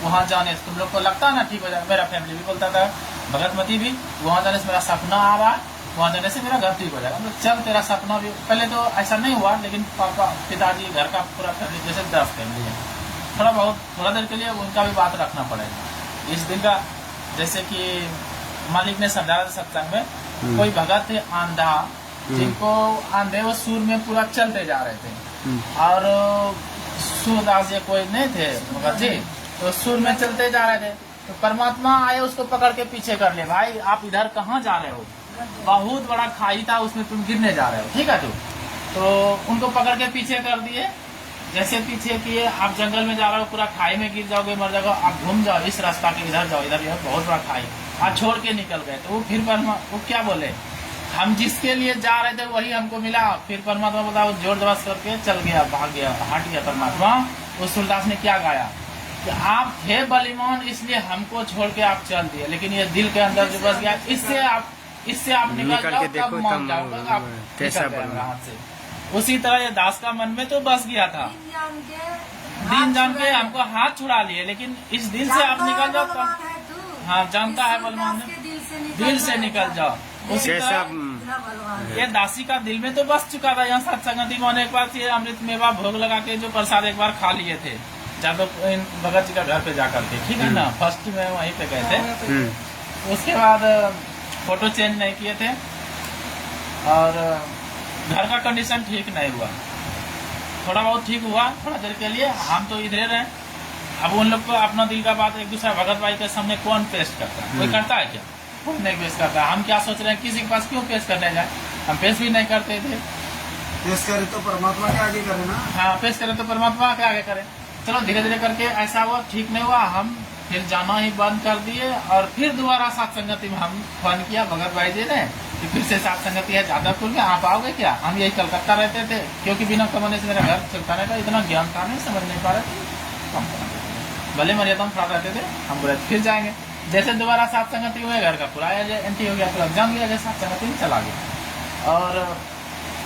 वहाँ जाने से तुम लोग को लगता है ना ठीक हो जाए। मेरा फैमिली भी बोलता था, भगतमती भी, वहाँ जाने से मेरा सपना आ रहा है, वहाँ जाने से मेरा घर ठीक हो जाएगा। मतलब चल तेरा सपना भी, पहले तो ऐसा नहीं हुआ, लेकिन पापा पिताजी घर का पूरा फैमिली जैसे 10 फैमिली है, थोड़ा देर के लिए उनका भी बात रखना पड़ेगा। इस दिन का जैसे कि मालिक ने समझाया सत्संग में, कोई भगत थे आंधा, जिनको आंधे वो सूर में पूरा चलते जा रहे थे, और सूरदास जी कोई नहीं थे भगत जी, तो सूर में चलते जा रहे थे, तो परमात्मा आए उसको पकड़ के पीछे कर ले, भाई आप इधर कहाँ जा रहे हो, बहुत बड़ा खाई था उसमें तुम गिरने जा रहे हो, ठीक है। तो उनको पकड़ के पीछे कर दिए। जैसे पीछे किए, आप जंगल में जा रहे हो, पूरा खाई में गिर जाओगे, मर जाओगे, आप घूम जाओ इस रास्ता के, इधर जाओ, इधर यह बहुत बड़ा खाई, आप छोड़ के निकल गए। तो वो फिर वो क्या बोले, हम जिसके लिए जा रहे थे वही हमको मिला। फिर परमात्मा बोला, वो जोर जबरदस्त करके चल गया, भाग गया, हट गया परमात्मा। उस सूरदास ने क्या गाया कि आप थे बलिमान इसलिए हमको छोड़ के आप चल दिए, लेकिन ये दिल के अंदर जो बस गया, इससे आप निकल जाओ, तब मान जाओगे आप कैसा हाथ से। उसी तरह ये दास का मन में तो बस गया था, दिन जान के हमको हाथ छुड़ा लिए, लेकिन इस दिल से आप निकल जाओ तब, हाँ जानता है बलवान, दिल से निकल जाओ। उसी तरह ये दासी का दिल में तो बस चुका था। यहाँ सत्संगति में एक बार ये अमृत मेवा भोग लगा के जो प्रसाद एक बार खा लिए थे, जादव भगत जी का घर पे जाकर के, ठीक है ना, फर्स्ट में वहीं पे गए थे। उसके बाद फोटो चेंज नहीं किए थे, और घर का कंडीशन ठीक नहीं हुआ, थोड़ा बहुत ठीक हुआ थोड़ा देर के लिए, हम तो इधर रहे। अब उन लोग को अपना दिल का बात एक दूसरा भगत भाई के सामने कौन पेश करता है, कोई करता है क्या? कोई नहीं पेश करता। हम क्या सोच रहे हैं, किसी के पास क्यों पेश करने जाए, हम पेश भी नहीं करते थे। पेश करे तो परमात्मा के आगे करे ना, हाँ पेश करे तो परमात्मा के आगे करे। चलो धीरे धीरे करके ऐसा हुआ, ठीक नहीं हुआ, हम फिर जाना ही बंद कर दिए। और फिर दोबारा साथ संगति में हम फोन किया भगत भाई जी ने कि फिर से साथ संगति है जादवपुर में, आप आओगे क्या? हम यही कलकत्ता रहते थे, क्योंकि बिना कमाने से मेरा घर चलता नहीं था, इतना ज्ञान था नहीं, समझ नहीं पा रहे थे, भले मर्यादा में खड़ा रहते थे। हम बोले फिर जाएंगे। जैसे दोबारा साथ संगति हुए, घर का पूरा एंट्री हो गया, पूरा जान गया, जैसे साथ संगति में चला गया, और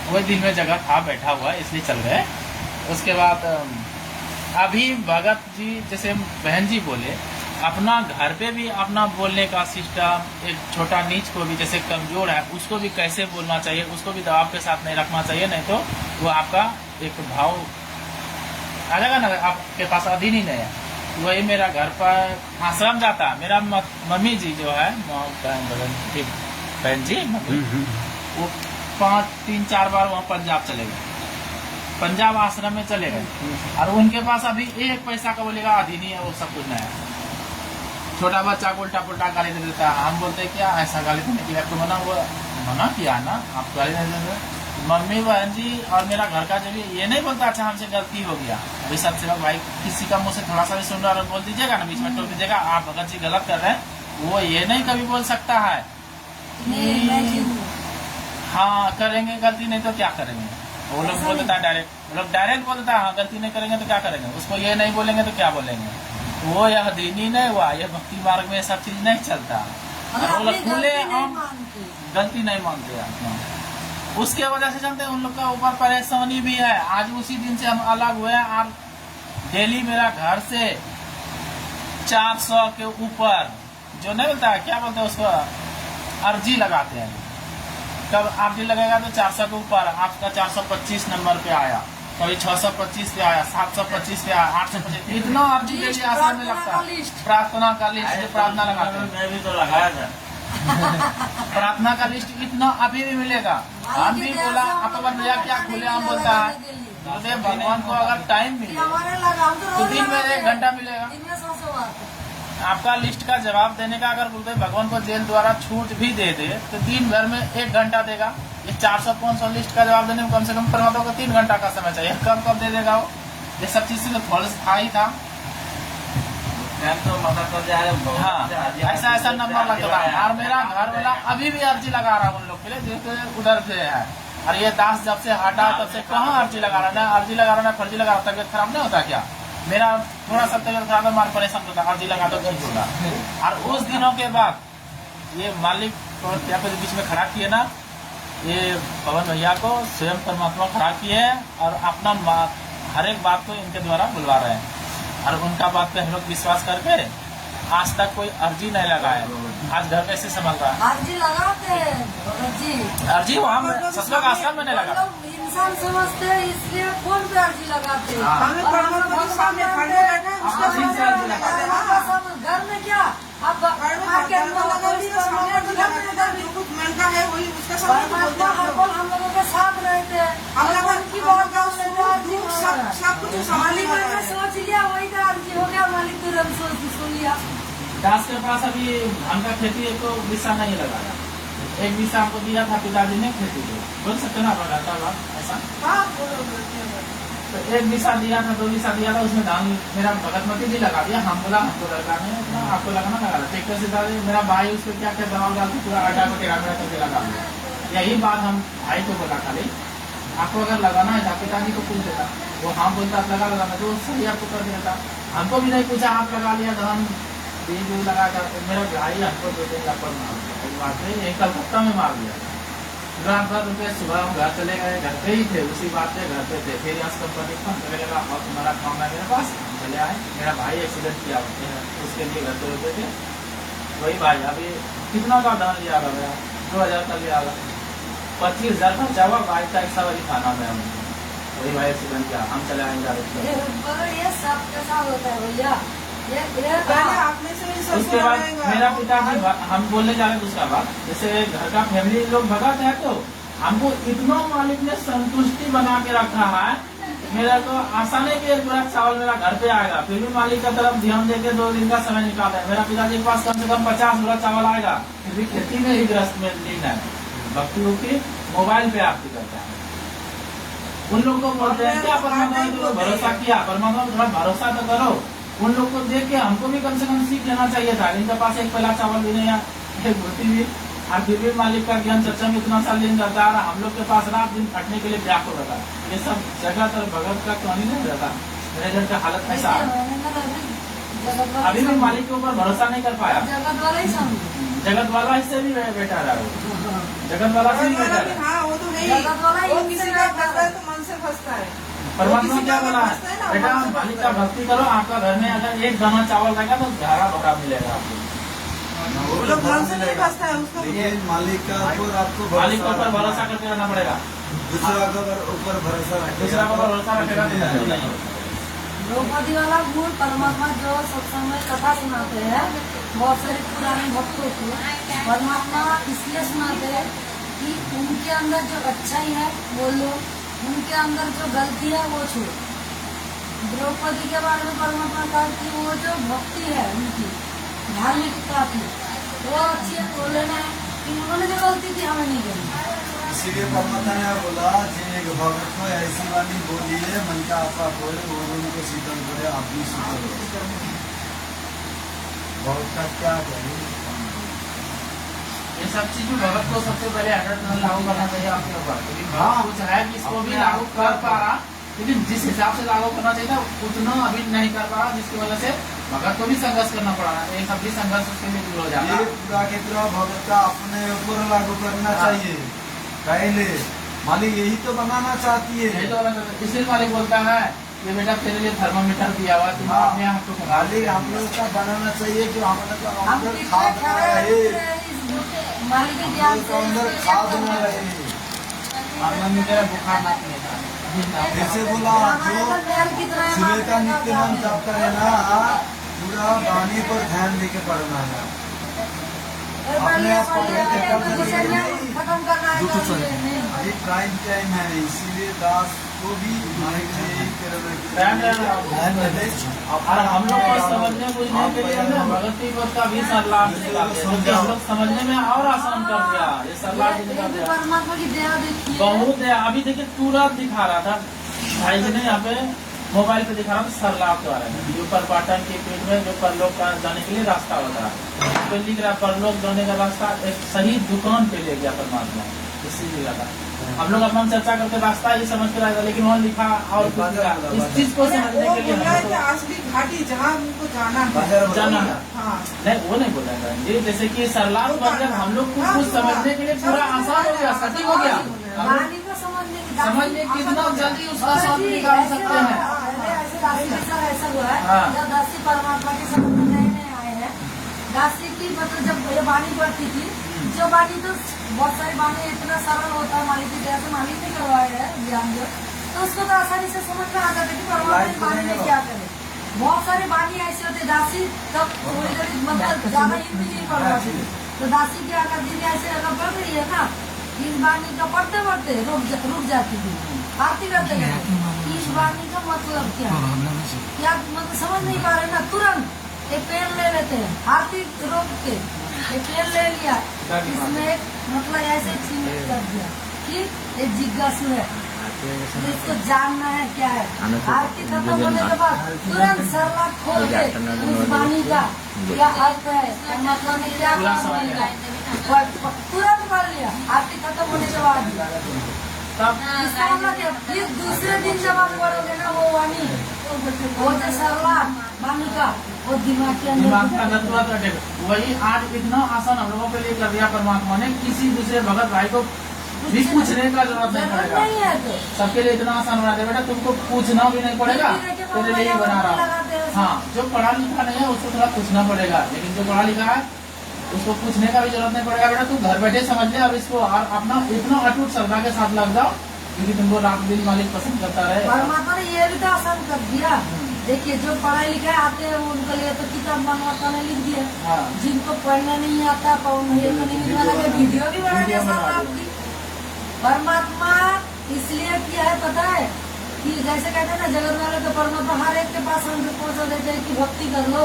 वही दिन में जगह था बैठा हुआ, इसलिए चल गए। उसके बाद अभी भगत जी जैसे बहन जी बोले, अपना घर पे भी अपना बोलने का सिस्टम, एक छोटा नीच को भी जैसे कमजोर है उसको भी कैसे बोलना चाहिए, उसको भी दबाव के साथ नहीं रखना चाहिए, नहीं तो वो आपका एक भाव आ जाएगा ना, आपके पास अधीन ही नहीं है। वही मेरा घर पर आश्रम जाता, मेरा मम्मी जी जो है बहन जी मम्मी, वो 3-4 बार वहाँ पंजाब चले गए, पंजाब आश्रम में चले गए, और उनके पास अभी 1 पैसा का बोलेगा अधीन ही है, वो सब कुछ नहीं है। छोटा बच्चा को उल्टा पुल्टा गाली दे देता है, हम बोलते क्या ऐसा गाली देने के लिए आपको मना किया ना, आप गाली नहीं देते। मम्मी बहन जी और मेरा घर का जो भी ये नहीं बोलता अच्छा हमसे गलती हो गया। अभी सत्सेवक भाई किसी का मुँह से थोड़ा सा भी सुन रहा है बोल दीजिएगा ना, बीच में टोक दीजिएगा, आप भगत जी गलत कर रहे हैं, वो ये नहीं कभी बोल सकता है हाँ करेंगे गलती, नहीं तो क्या करेंगे। वो लोग बोल देता है डायरेक्ट, वो लोग डायरेक्ट बोल देता है हाँ गलती नहीं करेंगे तो क्या करेंगे, उसको ये नहीं बोलेंगे तो क्या बोलेंगे। वो यह दीनी नहीं हुआ, यह भक्ति मार्ग में सब चीज नहीं चलता, वो लोग खुले गलती नहीं मानते अपना। उसके वजह से जानते हैं उन लोग का ऊपर परेशानी भी है। आज उसी दिन से हम अलग हुए, और डेली मेरा घर से 400 के ऊपर जो नहीं बोलता है क्या बोलते हैं उसको, अर्जी लगाते हैं। कब अर्जी लगेगा तो 400 के ऊपर, आपका 425 नंबर पे आया, कभी 625 पे आया, 725 पे आया, 825, इतना अर्जी डेली आश्रम में लगता है। प्रार्थना का लिस्ट जो प्रार्थना लगाते हैं, मैं भी तो लगाया था प्रार्थना का लिस्ट इतना अभी भी मिलेगा। हम भी बोला आपका भैया क्या खुले, हम बोलता है भगवान को अगर टाइम मिले तो दिन में 1 घंटा मिलेगा आपका लिस्ट का जवाब देने का। अगर बोलते भगवान को जेल द्वारा छूट भी दे दे तो दिन भर में 1 घंटा देगा, ये 400-500 लिस्ट का जवाब देने में कम से कम परमात्मा को 3 घंटा का समय चाहिए, कब दे देगा वो? ये सब चीज से तो फॉल्स था ही था। तो मतलब जो है हाँ, ऐसा नंबर लगता है। और मेरा घर वाला अभी भी अर्जी लगा रहा है उन लोग के लिए जो उधर से है। और ये दास जब से हटा तब से कहाँ अर्जी लगा रहा है, ना अर्जी लगा रहा है ना फर्जी लगा रहा है। तबियत खराब नहीं होता क्या? मेरा थोड़ा सा तबियत खराब है, मार परेशान होता, अर्जी लगा तो ठीक होगा। और उस दिनों के बाद ये मालिक को क्या कुछ बीच में खड़ा किए ना, ये पवन भैया को स्वयं परमात्मा खड़ा किए और अपना हर एक बात को इनके द्वारा बुलवा रहे हैं। और उनका बात पे हम लोग विश्वास करके आज तक कोई अर्जी नहीं लगाए। आज घर कैसे संभाल रहा है? अर्जी लगाते हैं, अर्जी वहाँ ससुर का आश्रम में नहीं लगा। इंसान समझते हैं इसलिए फोन पे अर्जी लगाते हैं। हमें परमात्मा के सामने खड़े बैठे हैं, उसका हाँ, सामने अर्जी लगाते हैं। घर में क्या अब मार्केट में लगाती है, जो कुछ मन का है वही उसके सामने बोलते परमात्मा हर हैं। पल हम लोगों के साथ रहते हैं। हम लोग की बात सब कुछ संभालने मालिक वाला ने है। सोच लिया, वही का अर्जी हो गया, मालिक तुरंत सुन लिया। दास के पास अभी धान का खेती एक तो विसा नहीं लगाया, एक विसा हमको दिया था पिताजी ने खेती को, बोल सकते ना आप ऐसा? हाँ, बोलो, बोलते हैं। तो एक विसा दिया था, 2 विसा दिया था, उसमें धान मेरा भगतमती जी लगा दिया। हम बोला हमको लगाना है, आपको लगाना लगा दिया। ट्रैक्टर से डाले, मेरा भाई उसको क्या क्या दवा डाल के पूरा आटा को टेढ़ा मेढ़ा करके लगा दिया। यही बात हम भाई को बोला, खाली आपको अगर लगाना है पिताजी को पूछ देता, वो हाँ बोलता लगा तो सही आपको कर देता। हमको भी नहीं पूछा, आप लगा लिया धान बीज लगा कर। मेरा भाई हमको 2-3 लाख पर मार दिया, कलकत्ता में मार दिया। ₹1,000 सुबह हम घर चले गए, घर पे ही थे, उसी बात पे घर पे थे। फिर यस कंपनी फोन करने लगा और तुम्हारा काम है मेरे पास, चले आए। मेरा भाई एक्सीडेंट किया, उसके लिए घर पे होते थे। वही भाई अभी कितना का धान लिया गया? 2,000 का लिया गया, 25,000 खर्चा हुआ। भाई का 100 वाली खाना में हम वही भाई एक्सीडेंट किया, हम चले आएंगे। ये सब कैसा होता है भैया? पहले आपने से ही सब उसके बाद सुनाएगा। मेरा पिताजी हम बोलने जा रहे हैं दूसरा बात, जैसे घर का फैमिली लोग भगाते हैं तो हमको इतना मालिक ने संतुष्टि बना के रखा है। मेरा तो आशा नहीं कि 1 बोरा चावल मेरा घर पे आएगा, फिर भी मालिक का तरफ ध्यान देके 2 दिन का समय निकालते हैं। मेरा पिताजी के पास कम से कम 50 बोरा चावल आएगा, फिर भी खेती में ही ग्रस्त में लीन है। भक्तियों की मोबाइल पे आरती करता है। उन लोगों को बोलते हैं क्या परमात्मा ने तो भरोसा किया, परमात्मा को थोड़ा भरोसा तो करो। उन लोग को देख के हमको भी कम से कम सीख लेना चाहिए था। इनके पास एक पहला चावल भी नहीं, एक रोटी भी, और फिर भी मालिक का ज्ञान चर्चा में इतना साल दिन रहता है। हम लोग के पास रात दिन खटने के लिए व्याकुल रहता है। ये सब जगह तर भगत का कहानी नहीं रहता। मेरे घर का हालत ऐसा है, अभी भी मालिक के ऊपर भरोसा नहीं कर पाया। जगत वाला ही समझो, जगत वाला इससे भी बेटा रहा है, जगत वाला से भी बेटा है। हाँ, वो तो है ही। जगत वाला ही वो इनसे किसी का बेहतर फंसता है है। तो मन से फंसता है। परमात्मा किसी क्या का बोला फंसता है ना, है, बेटा मन से मालिक का भक्ति करो, आपका घर में अगर 1 दाना चावल रहेगा तो हरा भरा मिलेगा आपको। वो लोग मन से नहीं फंसता है उसको। लेकिन मालिक का ऊपर आपको मालिक के ऊपर भरोसा करके रहना पड़ेगा। दूसरा का ऊपर भरोसा रखेगा। दूसरा पर भरोसा रखेगा तो नहीं। द्रौपदी वाला गुण परमात्मा जो सत्संग में कथा सुनाते हैं, बहुत सारे पुराने भक्तों को परमात्मा इसलिए सुनाते हैं कि उनके अंदर जो अच्छाई है वो लो, उनके अंदर जो गलती है वो छोड़। द्रौपदी के बारे में परमात्मा कहा कि वो जो भक्ति है उनकी धार्मिकता की वो अच्छी है, वो लेना है कि उन्होंने जो गलती की हमें नहीं करनी। इसीलिए परमात्मा ने बोला जे भगत को ऐसी वाली बोली है मन का आपा बोले वो उनको शीतल करे, आप भी शीतल हो। बहुत का क्या करें, ये सब चीज भगत को सबसे पहले 100% लागू करना चाहिए आपके ऊपर। क्योंकि भगत कुछ है कि इसको भी लागू कर पा रहा, लेकिन जिस हिसाब से लागू करना चाहिए था उतना अभी नहीं कर पा रहा, जिसकी वजह से भगत को भी संघर्ष करना पड़ा रहा है। ये सब भी संघर्ष उसके लिए दूर हो जाता ये है। पूरा के पूरा भगत का अपने ऊपर लागू करना चाहिए। पहले मालिक यही तो बनाना चाहती है। यही तो इसलिए मालिक बोलता है ये बेटा तेरे लिए थर्मोमीटर दिया हुआ, तुम अपने आप को मालिक हम लोग का बनाना चाहिए कि हमारे का हम अंदर कितने खाद ना खड़े रहे, हैं मालिक के ज्ञान से, अंदर खाद ना रहे। में मेरा बुखार ना था। जैसे बोला जो सुबह का नित्य नाम जप करे ना, पूरा वाणी पर ध्यान देके पढ़ना है। अपने आप को खत्म करना है। अभी प्राइम टाइम है, इसीलिए दास तो भी और हम लोग को समझने बुझने के लिए ना भगवती पद का भी सरलाभ निकालते हैं, क्योंकि हम लोग समझने में और आसान कर दिया ये सरलाभ निकाल दिया। परमात्मा की दया देखिए, बहुत है। अभी देखिए तुरंत दिखा रहा था भाई जी ने यहाँ पे मोबाइल पे दिखा रहा था सरलाभ के बारे में, ऊपर पाटन के पेज में जो परलोक का जाने के लिए रास्ता होता है तो लिख रहा परलोक जाने का रास्ता एक सही दुकान पे ले गया परमात्मा, इसी जगह का। हम लोग अपना चर्चा करके रास्ता ही समझ के आएगा, लेकिन वहाँ लिखा और कुछ लिखा। इस चीज को समझने वो के लिए बोल रहा है कि असली घाटी जहाँ उनको जाना है, जाना है। हाँ नहीं वो नहीं बोलेगा ये, जैसे कि सरलाभ मतलब हम लोग को कुछ समझने के लिए पूरा आसान हो गया, सटीक हो गया। वाणी को समझने कितना जल्दी उसका स्वाद निकाल सकते हैं। ऐसा हुआ है हाँ। जब दासी परमात्मा के समझ में नए आए हैं, दासी की मतलब जब ये वाणी बढ़ती थी, जो वाणी तो बहुत सारी वाणी इतना सरल होता है, मालिक की दया से मालिक ने करवाया है ज्ञान जो, तो उसको तो आसानी से समझ में आ जाता है कि परमात्मा इस वाणी में क्या करे। बहुत सारे वाणी ऐसे होते, दासी तब थोड़ी देर मतलब ज्यादा हिंदी नहीं पढ़ पाती, तो दासी की अगर दिन ऐसे अगर बढ़ रही है ना, इस वाणी का पढ़ते पढ़ते रुक जाती थी, आरती करते करते। इस वाणी का मतलब क्या मतलब समझ नहीं पा रहे ना, तुरंत एक पेन ले लेते हैं, आरती रोक के एक पेन ले लिया, इसमें मतलब ऐसे चिन्हित कर दिया कि एक जिज्ञासु है, तो इसको जानना है क्या है। आरती खत्म होने के बाद तुरंत सरला खोल के उस वाणी का क्या अर्थ है, मतलब ने क्या तुरंत पढ़ लिया। आरती खत्म होने के बाद तब इसका मतलब क्या, फिर दूसरे दिन जब आप पढ़ोगे ना वो वाणी, वो जो सरला वाणी का वो दिमाग के दिमाग का अंदर नतुआ कटेगा। वही आज इतना आसान हम लोगों के लिए कर दिया परमात्मा ने, किसी दूसरे भगत भाई को भी पूछने का जरूरत नहीं पड़ेगा। नहीं है तो सबके लिए इतना आसान बना दे बेटा, तुमको पूछना भी नहीं पड़ेगा, तेरे लिए ही बना रहा हूँ। हाँ, जो पढ़ा लिखा नहीं है उसको थोड़ा पूछना पड़ेगा, लेकिन जो पढ़ा लिखा है उसको पूछने का भी जरूरत नहीं पड़ेगा। बेटा तू घर बैठे समझ ले, अब इसको और अपना इतना अटूट श्रद्धा के साथ लग जाओ, क्योंकि तुमको रात दिन मालिक पसंद करता रहे। परमात्मा ने ये भी तो आसान कर दिया। देखिए जो पढ़ाई लिखाई आते हैं उनके लिए तो किताब बनवाता ने लिख दिया, हाँ। जिनको पढ़ना नहीं आता वीडियो भी बना दिया सब की। परमात्मा इसलिए किया है पता है कि जैसे कहते हैं ना जगत वाले तो परमात्मा हर एक के पास हम पहुँचा देते हैं कि भक्ति कर लो,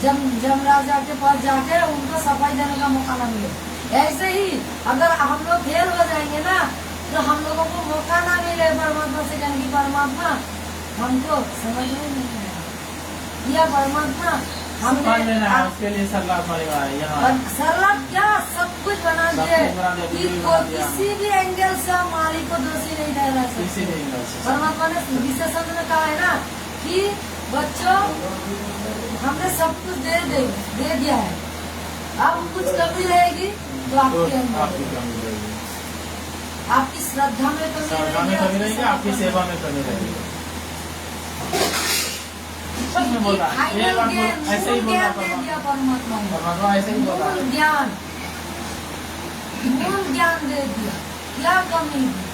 जब राजा के पास जाके उनको सफाई देने का मौका न मिले। ऐसे ही अगर हम लोग फेल हो जाएंगे ना, तो हम लोगों को मौका ना मिले परमात्मा से कहने की परमात्मा हमको समझ में नहीं आया, या परमात्मा समझ लेना है, हमने उसके लिए सरलाभ पड़ेगा यहाँ। सरला क्या सब कुछ बना सब दिए कुछ बना दिया, कि वीडियो बना दिया। किसी भी एंगल से हम मालिक को दोषी नहीं ठहरा सकते। किसी भी एंगल से। परमात्मा ने विशेषण में कहा है ना कि बच्चों हमने सब कुछ दे दिया है, अब कुछ कमी रहेगी तो आपके अंदर आपकी कमी रहेगी, आपकी श्रद्धा में श्रद्धा में कमी रहेगी, आपकी सेवा में कमी रहेगी। सच में बोल रहा है, ये बात ऐसे ही बोल रहा है परमात्मा ने परमात्मा ऐसे ही बोल रहा है। मूल ज्ञान दे दिया, क्या कमी थी।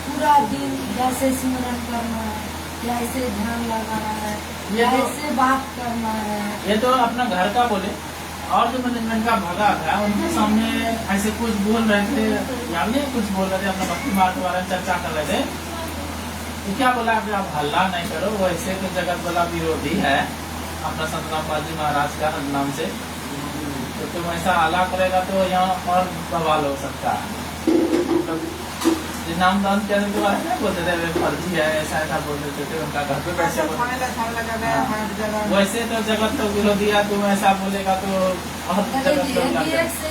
पूरा दिन जैसे स्मरण करना है, कैसे ध्यान लगाना है, ये तो- कैसे बात करना है। ये तो अपना घर का बोले, और जो मैनेजमेंट का भगत है उनके सामने ऐसे कुछ बोल रहे थे, यानी कुछ बोल रहे थे अपना भक्ति मार्ग के बारे में चर्चा कर रहे थे, तो क्या बोला कि आप हल्ला नहीं करो, वैसे तो जगत वाला विरोधी है अपना संत रामपाल जी महाराज का नाम से, तो तुम ऐसा हल्ला करेगा तो यहाँ और बवाल हो सकता है। नाम दान के बारे में बोलते थे फर्जी है, ऐसा बोल देते थे, उनका घर पे पैसे वैसे तो जगत तो विरोधी है, तुम ऐसा बोलेगा तो और जगत तो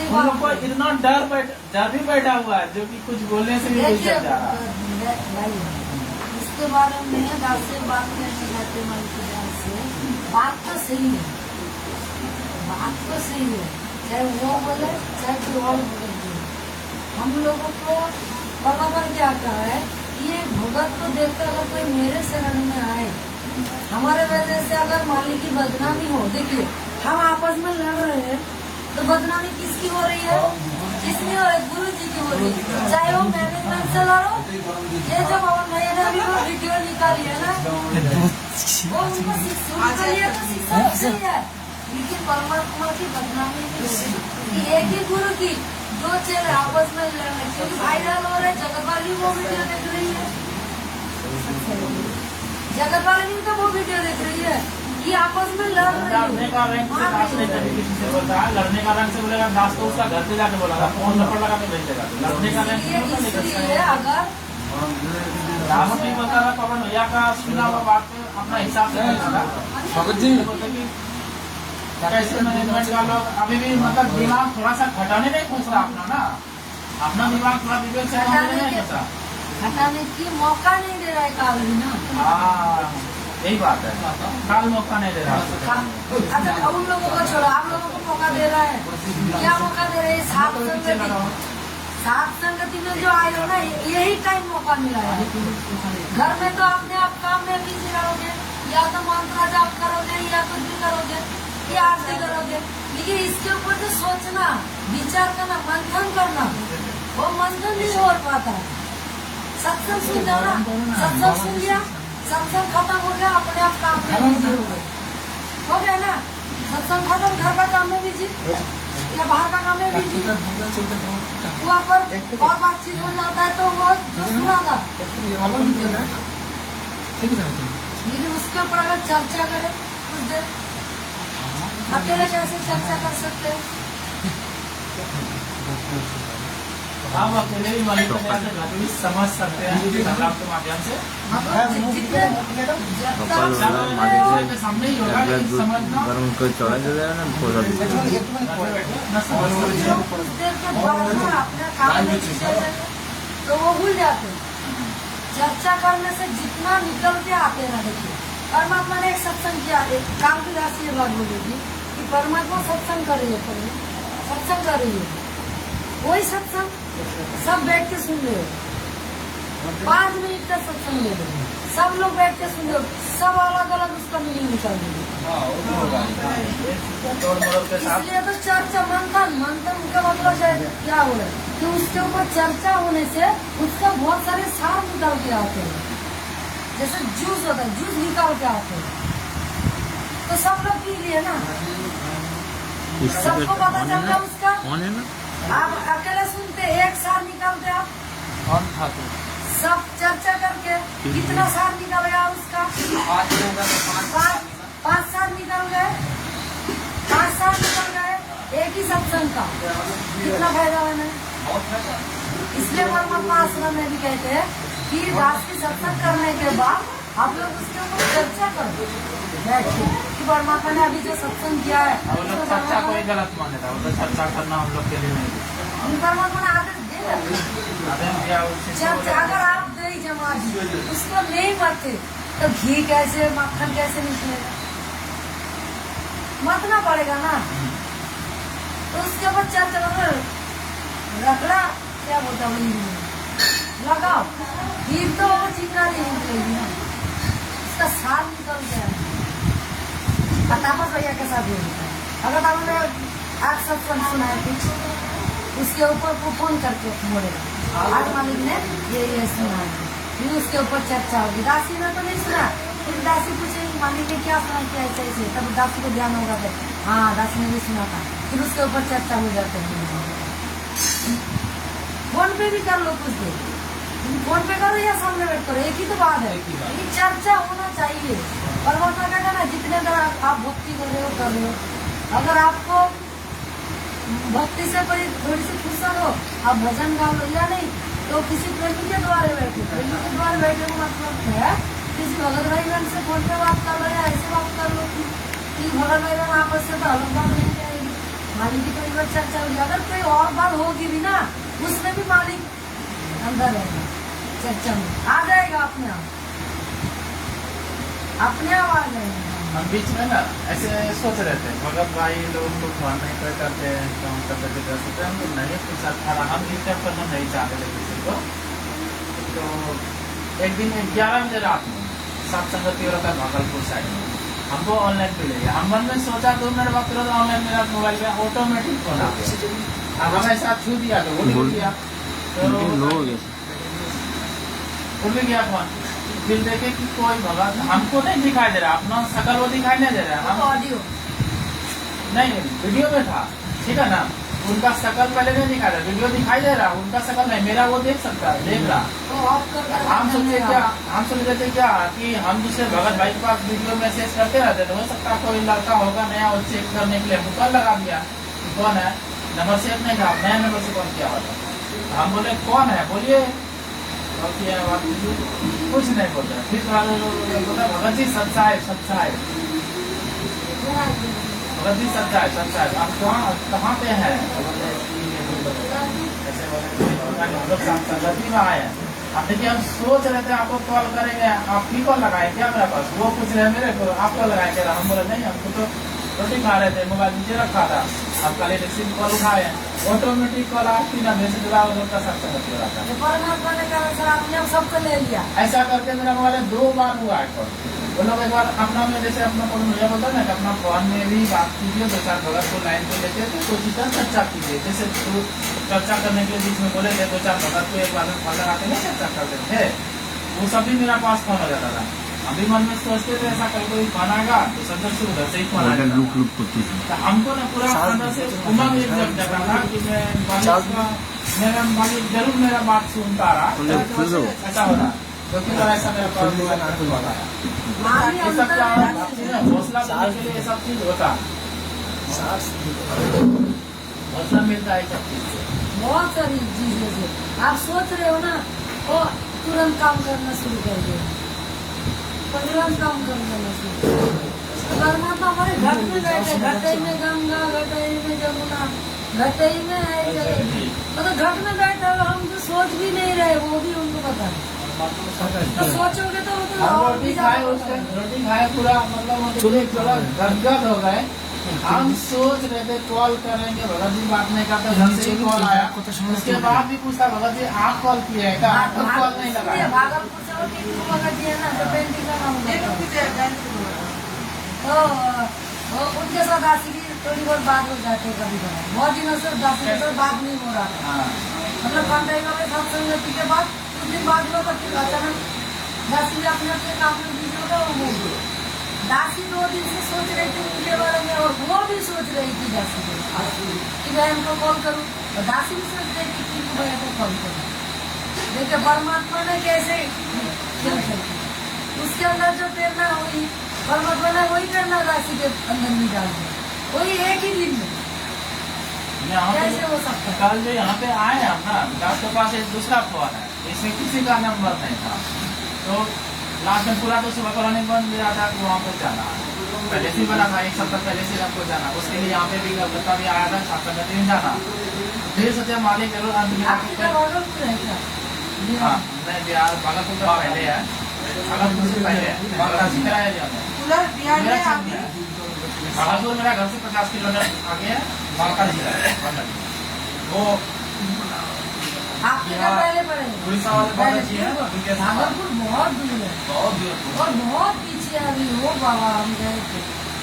उन लोग को इतना डर भी बैठा हुआ है, जो कि कुछ बोलने से भी कुछ देखिए, जा रहा है। इसके बारे में से बात करने जाते मन की जान से, बात तो सही है, बात तो सही है, चाहे वो बोले चाहे कोई और बोले। हम लोगों को बराबर क्या कहा है, ये भगत को देखकर अगर कोई मेरे शरण में आए, हमारे वजह से अगर मालिक की बदनामी हो, देखिए हम आपस में लड़ रहे हैं तो बदनामी किसकी हो रही है, किसकी हो रही है, गुरु जी की हो रही है, चाहे वो मैनेजमेंट से लड़ो। ये जब पवन भैया ने अभी वो वीडियो निकाली है ना, वो उनको शिक्षा लिए तो शिक्षा सही है, लेकिन परमात्मा की बदनामी नहीं हो रही। एक ही गुरु की दो चेले आपस में लड़ रहे, क्योंकि वायरल हो रहे, जगत वाली वो वीडियो देख रही है, जगत वाले नहीं तो वो वीडियो देख रही है कि आपस में लड़ रही लड़ने का रंग से दास नहीं कभी किसी से बोलता है, लड़ने का रंग से बोलेगा दास तो उसका घर पे जाके बोला फोन लपड़ लगा के भेज देगा। लड़ने का रंग है। इसलिए अगर दास नहीं बोलता था पवन भैया का सुना हुआ बात पे अपना हिसाब से बोलता था। बोलते कि कैसे मैनेजमेंट का लोग अभी भी मतलब दिमाग थोड़ा सा घटाने नहीं खोज रहा अपना ना, अपना दिमाग थोड़ा विवेक से काम नहीं खोज रहा, हटाने की मौका नहीं दे रहा है काल भी ना। हाँ यही बात है, काल मौका नहीं दे रहा। अच्छा उन लोगों को छोड़ो, आप लोगों को मौका दे रहा है, क्या मौका दे रहे हैं? सात संगति में जो आए हो ना, यही टाइम मौका मिला है। घर में तो अपने आप काम में बिजी रहोगे, या तो मंत्र जाप करोगे, या कुछ भी करोगे, या आरती करोगे, लेकिन इसके ऊपर जो सोचना, विचार करना, मंथन करना, वो मंथन नहीं हो पाता है। सत्संग सुन जाओ ना, सत्संग सुन लिया, सत्संग खत्म हो गया, अपने आप काम में बिजी हो गया ना। सत्संग खत्म, घर का काम में बिजी या बाहर का काम में बिजी, वहाँ पर और बातचीत हो जाता है तो वो सुना था। लेकिन उसके ऊपर अगर चर्चा करें कुछ देर, अकेले कैसे चर्चा कर सकते हैं? आप अकेले भी मालिक भी समझ सकते हैं संलाप के माध्यम से। सामने ही होगा लेकिन समझना उनको चौड़ा दे देगा ना थोड़ा कुछ देर के बाद ना अपने काम में चले जाते, तो वो भूल जाते हैं। चर्चा करने से जितना निकल के आते हैं ना, देखिए परमात्मा ने एक सत्संग किया, एक काम की राशि ये बात बोली थी कि परमात्मा सत्संग कर रही है, सत्संग कर रही है, वही सत्संग सब बैठ के सुन रहे हो, 5 मिनट का सत्संग ले रहे, सब लोग बैठ के सुन रहे, सब अलग अलग उसका मीनिंग निकाल रहे। इसलिए तो चर्चा मंथन, मंथन का मतलब क्या हो रहा है कि उसके ऊपर चर्चा होने से उसका बहुत सारे सार निकाल के आते हैं। जैसे जूस होता है, जूस निकाल के आते हैं, तो सब लोग पी लिए ना, सबको पता चल गया उसका। आप अकेले सुनते एक सार निकालते, आप सब चर्चा करके कितना सार निकल गया उसका? 5 सार निकल गए, 5 सार निकल गए एक ही सत्संग का, कितना फायदा होना है। इसलिए परमात्मा आश्रम में भी कहते हैं कि दास की सत्संग करने के बाद आप लोग उसके ऊपर चर्चा करो बैठे कि परमात्मा ने अभी जो सत्संग किया है, चर्चा कोई गलत माने था, वो तो चर्चा करना हम लोग के लिए नहीं। परमात्मा ने आदेश दिया, चर्चा अगर आप दही जमा दी उसको नहीं मरते तो घी कैसे, मक्खन कैसे निकलेगा? मतना पड़ेगा ना। तो उसके ऊपर चर्चा रगड़ा क्या बोलता वही लगाओ, फिर तो वो चिकना नहीं निकलेगी ना, उसका सार निकल गया। फटाफट भैया के साथ होता है, अगर आपने आज सत्संग सुना है कुछ, उसके ऊपर वो फोन करके बोलेगा आज मालिक ने ये सुना है, फिर उसके ऊपर चर्चा होगी। दासी ने तो नहीं सुना, फिर दासी पूछेगी मालिक ने क्या सुना, क्या ऐसे ऐसे, तब दासी को ध्यान होगा फिर हाँ दासी ने भी सुना था, फिर उसके ऊपर चर्चा हो जाती है। फोन पे भी कर लो कुछ देर, फोन पे करो या सामने बैठ करो, एक ही तो बात है, लेकिन चर्चा होना चाहिए। परमात्मा कहता ना जितने देर आप भक्ति कर रहे हो, अगर आपको भक्ति से कोई थोड़ी सी फुर्सत हो, आप भजन गा लो या नहीं, तो किसी प्रेमी के द्वारे बैठे, प्रेमी के द्वारे बैठे को मतलब है किसी भगत भाई बहन से फोन पे बात कर लो या ऐसे बात कर लो कि भगत भाई बहन आपस से तो अलग बात नहीं जाएगी, मालिक की कोई बात चर्चा होगी। अगर कोई और बात होगी भी ना, उसमें भी मालिक अंदर रहेगा, चर्चा में आ जाएगा अपने आप आ जाएगा। हम बीच में ना ऐसे सोच रहे थे भगत भाई लोग को नहीं कर करते हैं, काम करते थे, हम लोग नहीं पूछा था, हम डिस्टर्ब करना नहीं चाहते किसी को। तो एक दिन 11 बजे रात में सत्संगति हो रहा था भागलपुर साइड में, हमको ऑनलाइन पे ले गया। हम मन में सोचा 2 मिनट वक्त रहा था, ऑनलाइन मेरा मोबाइल में ऑटोमेटिक फोन आ गया, अब हमें साथ छू दिया तो वो निकल गया, तो खुल भी गया फोन। फिर देखे कि कोई भगत हमको नहीं दिखाई दे रहा, अपना शकल वो दिखाई नहीं दे रहा, हम ऑडियो नहीं वीडियो में था, ठीक है ना, उनका शकल पहले नहीं दिखा रहा, वीडियो दिखाई दे रहा, उनका शकल नहीं, मेरा वो देख सकता है, देख रहा। तो ऑफ कर हम सोच रहे थे क्या कि हम दूसरे भगत भाई के पास वीडियो मैसेज करते रहते, तो हो सकता है कोई लड़का होगा नया, वो चेक करने के लिए हमको कॉल लगा दिया कि कौन है, नंबर सेव नहीं था, नया नंबर से कॉल किया होता। हम बोले कौन है, बोलिए, कुछ नहीं बोल रहे। फिर बोला भगत जी सच्चा है, सच्चा है, भगत जी सच्चा है, सच्चा है, आप कहाँ पे है? हम लोग संगति में आए हैं। अब देखिए हम सोच रहे थे आपको कॉल करेंगे, आप ही कॉल लगाए क्या मेरे पास? वो पूछ रहे मेरे को आप कॉल लगाए क्या? हम बोले नहीं, हमको तो रोटी खा रहे थे, मोबाइल नीचे रखा था, आप कल रिसीव कॉल उठाए, ऑटोमेटिक कॉल आपकी ना मैसेज का संगति हो रहा था। परमात्मा ने कहा सर आपने सबको ले लिया। ऐसा करके मेरा मोबाइल 2 बार हुआ है कॉल। वो लोग एक बार अपना में जैसे अपना फोन मुझे बोलता है ना कि अपना फोन में भी बात कीजिए, 2-4 भगत को लाइन पे लेते तो कोई चीज चर्चा कीजिए, जैसे चर्चा करने के बीच में बोले थे 2-4 भगत को एक बार में फोन लगाते नहीं चर्चा करते थे, वो सब भी मेरा पास फोन हो जाता था। अभी मन में सोचते थे ऐसा कोई फोन आएगा तो सदर से उधर से ही फोन आएगा। तो हमको ना पूरा अंदर से उमंग एक जग जाता था कि मैं मेरा मालिक जरूर मेरा बात सुनता रहा, ऐसा हो रहा, क्योंकि ऐसा मेरा हौसला देने के लिए ये सब चीज होता, हौसला मिलता है सब चीज से। बहुत सारी चीजें से आप सोच रहे हो ना, वो तुरंत काम करना शुरू कर दो, तुरंत काम करना शुरू। परमात्मा हमारे घर में बैठे, घटई में गंगा, घटई में जमुना, घटई में है जगह, मतलब घर में बैठे और हम तो सोच भी नहीं रहे, वो भी उनको पता है। तो सोचोगे तो रोटी खाए पूरा मतलब गदगद हो गए। हम सोच रहे थे कॉल करेंगे, भगत जी बात नहीं करते, घर से ही कॉल आया, उसके बाद भी पूछा भगत जी आप कॉल किए हैं क्या? आप कॉल नहीं लगाया। भागलपुर से भगत जी है ना, तो पेंटिंग का काम तो उनके साथ दासी की थोड़ी बहुत बात हो जाती है कभी कभी, बहुत दिनों से दासी के साथ बात नहीं हो रहा था, मतलब कांटेगा में साथ संगति के बाद कुछ दिन बाद में अचानक दासी अपने अपने काम में बिजी होगा, वो बोल गई। दासी 2 दिन से सोच रही थी उनके बारे में, और वो भी सोच रही थी दासी कि बहन को कॉल करूँ, और दासी भी सोच रही थी कि बहन को कॉल करूँ। देखिए परमात्मा ने कैसे खेल खेलती, उसके अंदर जो प्रेरणा हुई परमात्मा ने वही करना राशि के अंदर में डाल दिया, वही एक ही दिन में। कैसे हो सकता है? कल जो यहाँ पे आए हम ना, विकास के पास एक दूसरा फोन है, इसमें किसी का नंबर नहीं था, तो लास्ट में पूरा तो सुबह कॉलोनी बन गया था कि वहाँ पे जाना पहले से बना था, 1 सप्ताह पहले से आपको जाना, उसके लिए यहाँ पे भी कलकत्ता भी आया था, छात्र में जाना, फिर सोचा मालिक जरूर हाँ नहीं बिहार भागलपुर का पहले है, भागलपुर से पहले कराया जाता है। भागलपुर मेरा घर से 50 किलोमीटर आगे है, बांका जिला है वो, आपके घर पहले पड़ेगा उड़ीसा वाले बाबा जी है, भागलपुर बहुत दूर है, बहुत दूर और बहुत पीछे अभी हो बाबा हम गए थे।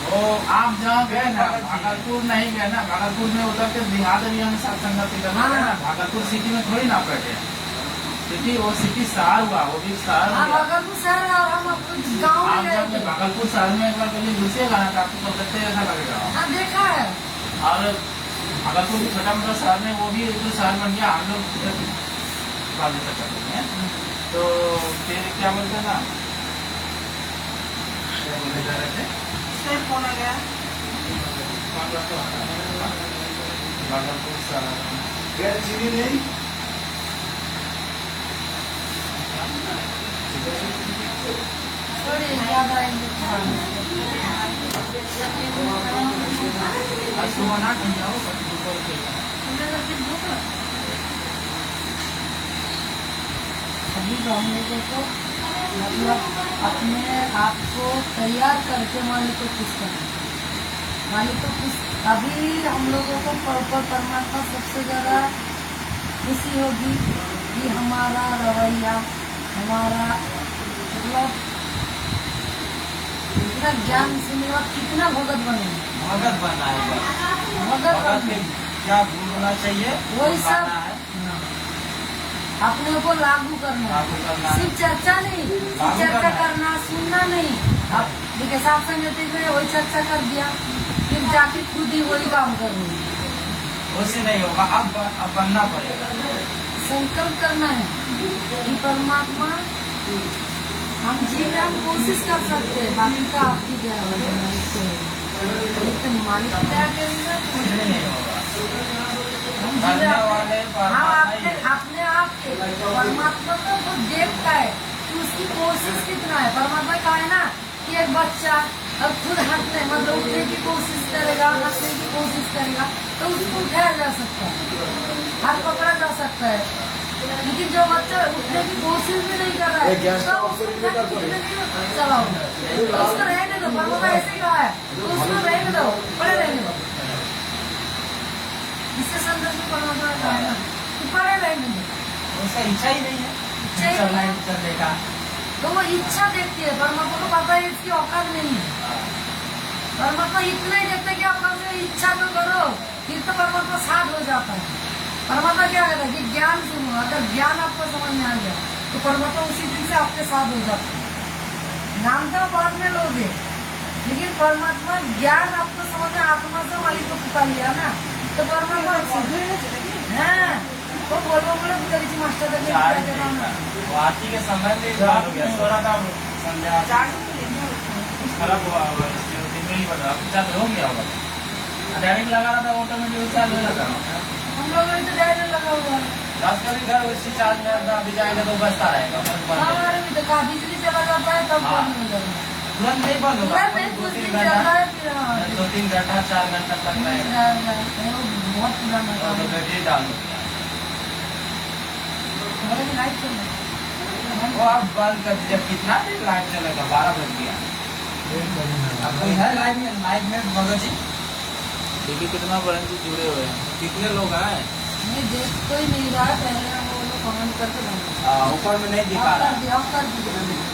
वो आप जहाँ गए ना, भागलपुर नहीं गए ना, भागलपुर में उधर के देहात एरिया में साथ संगति करना है ना, भागलपुर सिटी में थोड़ी ना बैठे सिटी, वो सिटी शहर हुआ, वो भी शहर हुआ। भागलपुर शहर और हम गाँव में गए थे। भागलपुर शहर में एक बार कभी घुसेगा ना तो आपको कलकत्ते जैसा लगेगा। हाँ देखा है। और भागलपुर की छोटा मोटा शहर में वो भी एक दो शहर बन गया, हम लोग बात करते हैं, तो फिर क्या बोलते हैं ना, क्या बोलने जा रहे थे, फोन आ गया भागलपुर शहर चीनी नहीं थोड़ी ज्यादा सुबह ना जाओ अभी हम लोगों को मतलब अपने आप को तैयार करके मालिक को खुश करना, मालिक को खुश। अभी हम लोगों को परमात्मा सबसे ज्यादा खुशी होगी कि हमारा रवैया, हमारा मतलब इतना ज्ञान सुनने और कितना भगत बने, भगत बनना है, भगत भगत में क्या गुण होना चाहिए वही सब बनना है। अपने को लागू करना, सिर्फ चर्चा नहीं, सिर्फ चर्चा करना, सुनना नहीं। अब देखिए साथ संगति में वही चर्चा कर दिया, फिर जाके खुद ही वही काम करनी, उससे नहीं होगा, अब बनना पड़ेगा। संकल्प करना है कि परमात्मा हम जीवन हम कोशिश कर सकते हैं, बाकी का आपकी दया है। लेकिन मालिक की दया करेंगे तो कुछ नहीं होगा। हम करने जीवन वाले हम परमात्मा ही अपने है। अपने आप के परमात्मा को वो देखता है कि उसकी कोशिश कितना है। परमात्मा का है ना कि एक बच्चा अब खुद हंसने मतलब उठने की कोशिश करेगा, हंसने की कोशिश करेगा तो उसको उठाया जा सकता है, हाथ पकड़ा जा सकता है। लेकिन जो बच्चा उठने की कोशिश भी नहीं कर रहा है तो उसको चलाओ, उसको रहने दो। परमात्मा ऐसे ही कहा है तो उसको रहने दो, पड़े रहने दो। इससे संदर्भ में परमात्मा ने कहा है ना कि पड़े रहने दो। उसका इच्छा ही नहीं है इच्छा ही नहीं है। चलने का। तो वो इच्छा देखती है, परमात्मा को पता है इसकी औकात नहीं है। परमात्मा इतना ही देखते हैं कि आप हमसे इच्छा तो करो, फिर तो परमात्मा साथ हो जाता है। परमात्मा क्या कहता है कि ज्ञान सुनो, अगर ज्ञान आपको समझ में आ गया तो परमात्मा उसी दिन से आपके साथ हो जाता है। नाम तो बाद में लोगे, लेकिन परमात्मा ज्ञान आपको समझ में आत्मा से मालिक को पुकार लिया ना तो परमात्मा है तो बोलो करी मास्टर आरती के समय में बात हो गया, सोरा का संध्या खराब हुआ होगा, दिन में ही बता चार्ज हो गया होगा। डायरेक्ट लगा रहा था ऑटोमेटिक चार्ज हो जाता है। हम लोग तो डायरेक्ट लगा हुआ है। रात का भी घर उसी चार्ज में अभी जाएगा तो बचता रहेगा। हमारे भी तो कहा बिजली चला जाता है तब बंद हो जाएगा। तुरंत नहीं बंद होगा, तुरंत नहीं, कुछ दिन चलता है फिर हाँ। 2-3 घंटा 4 घंटा तक रहेगा। बहुत पुराना था। और तो बैटरी डाल दो। हमारे भी लाइट चल रहा है। वो आप बंद कर दीजिए। कितना देर लाइट चलेगा? 12 बज गया। अब कोई है लाइट में भगत जी? देखिए कितना बड़े से जुड़े हुए हैं, कितने लोग हैं। नहीं देख कोई नहीं रहा है, पहले वो लोग कमेंट करके ऊपर में नहीं दिखा रहा। ऑफ कर दीजिए।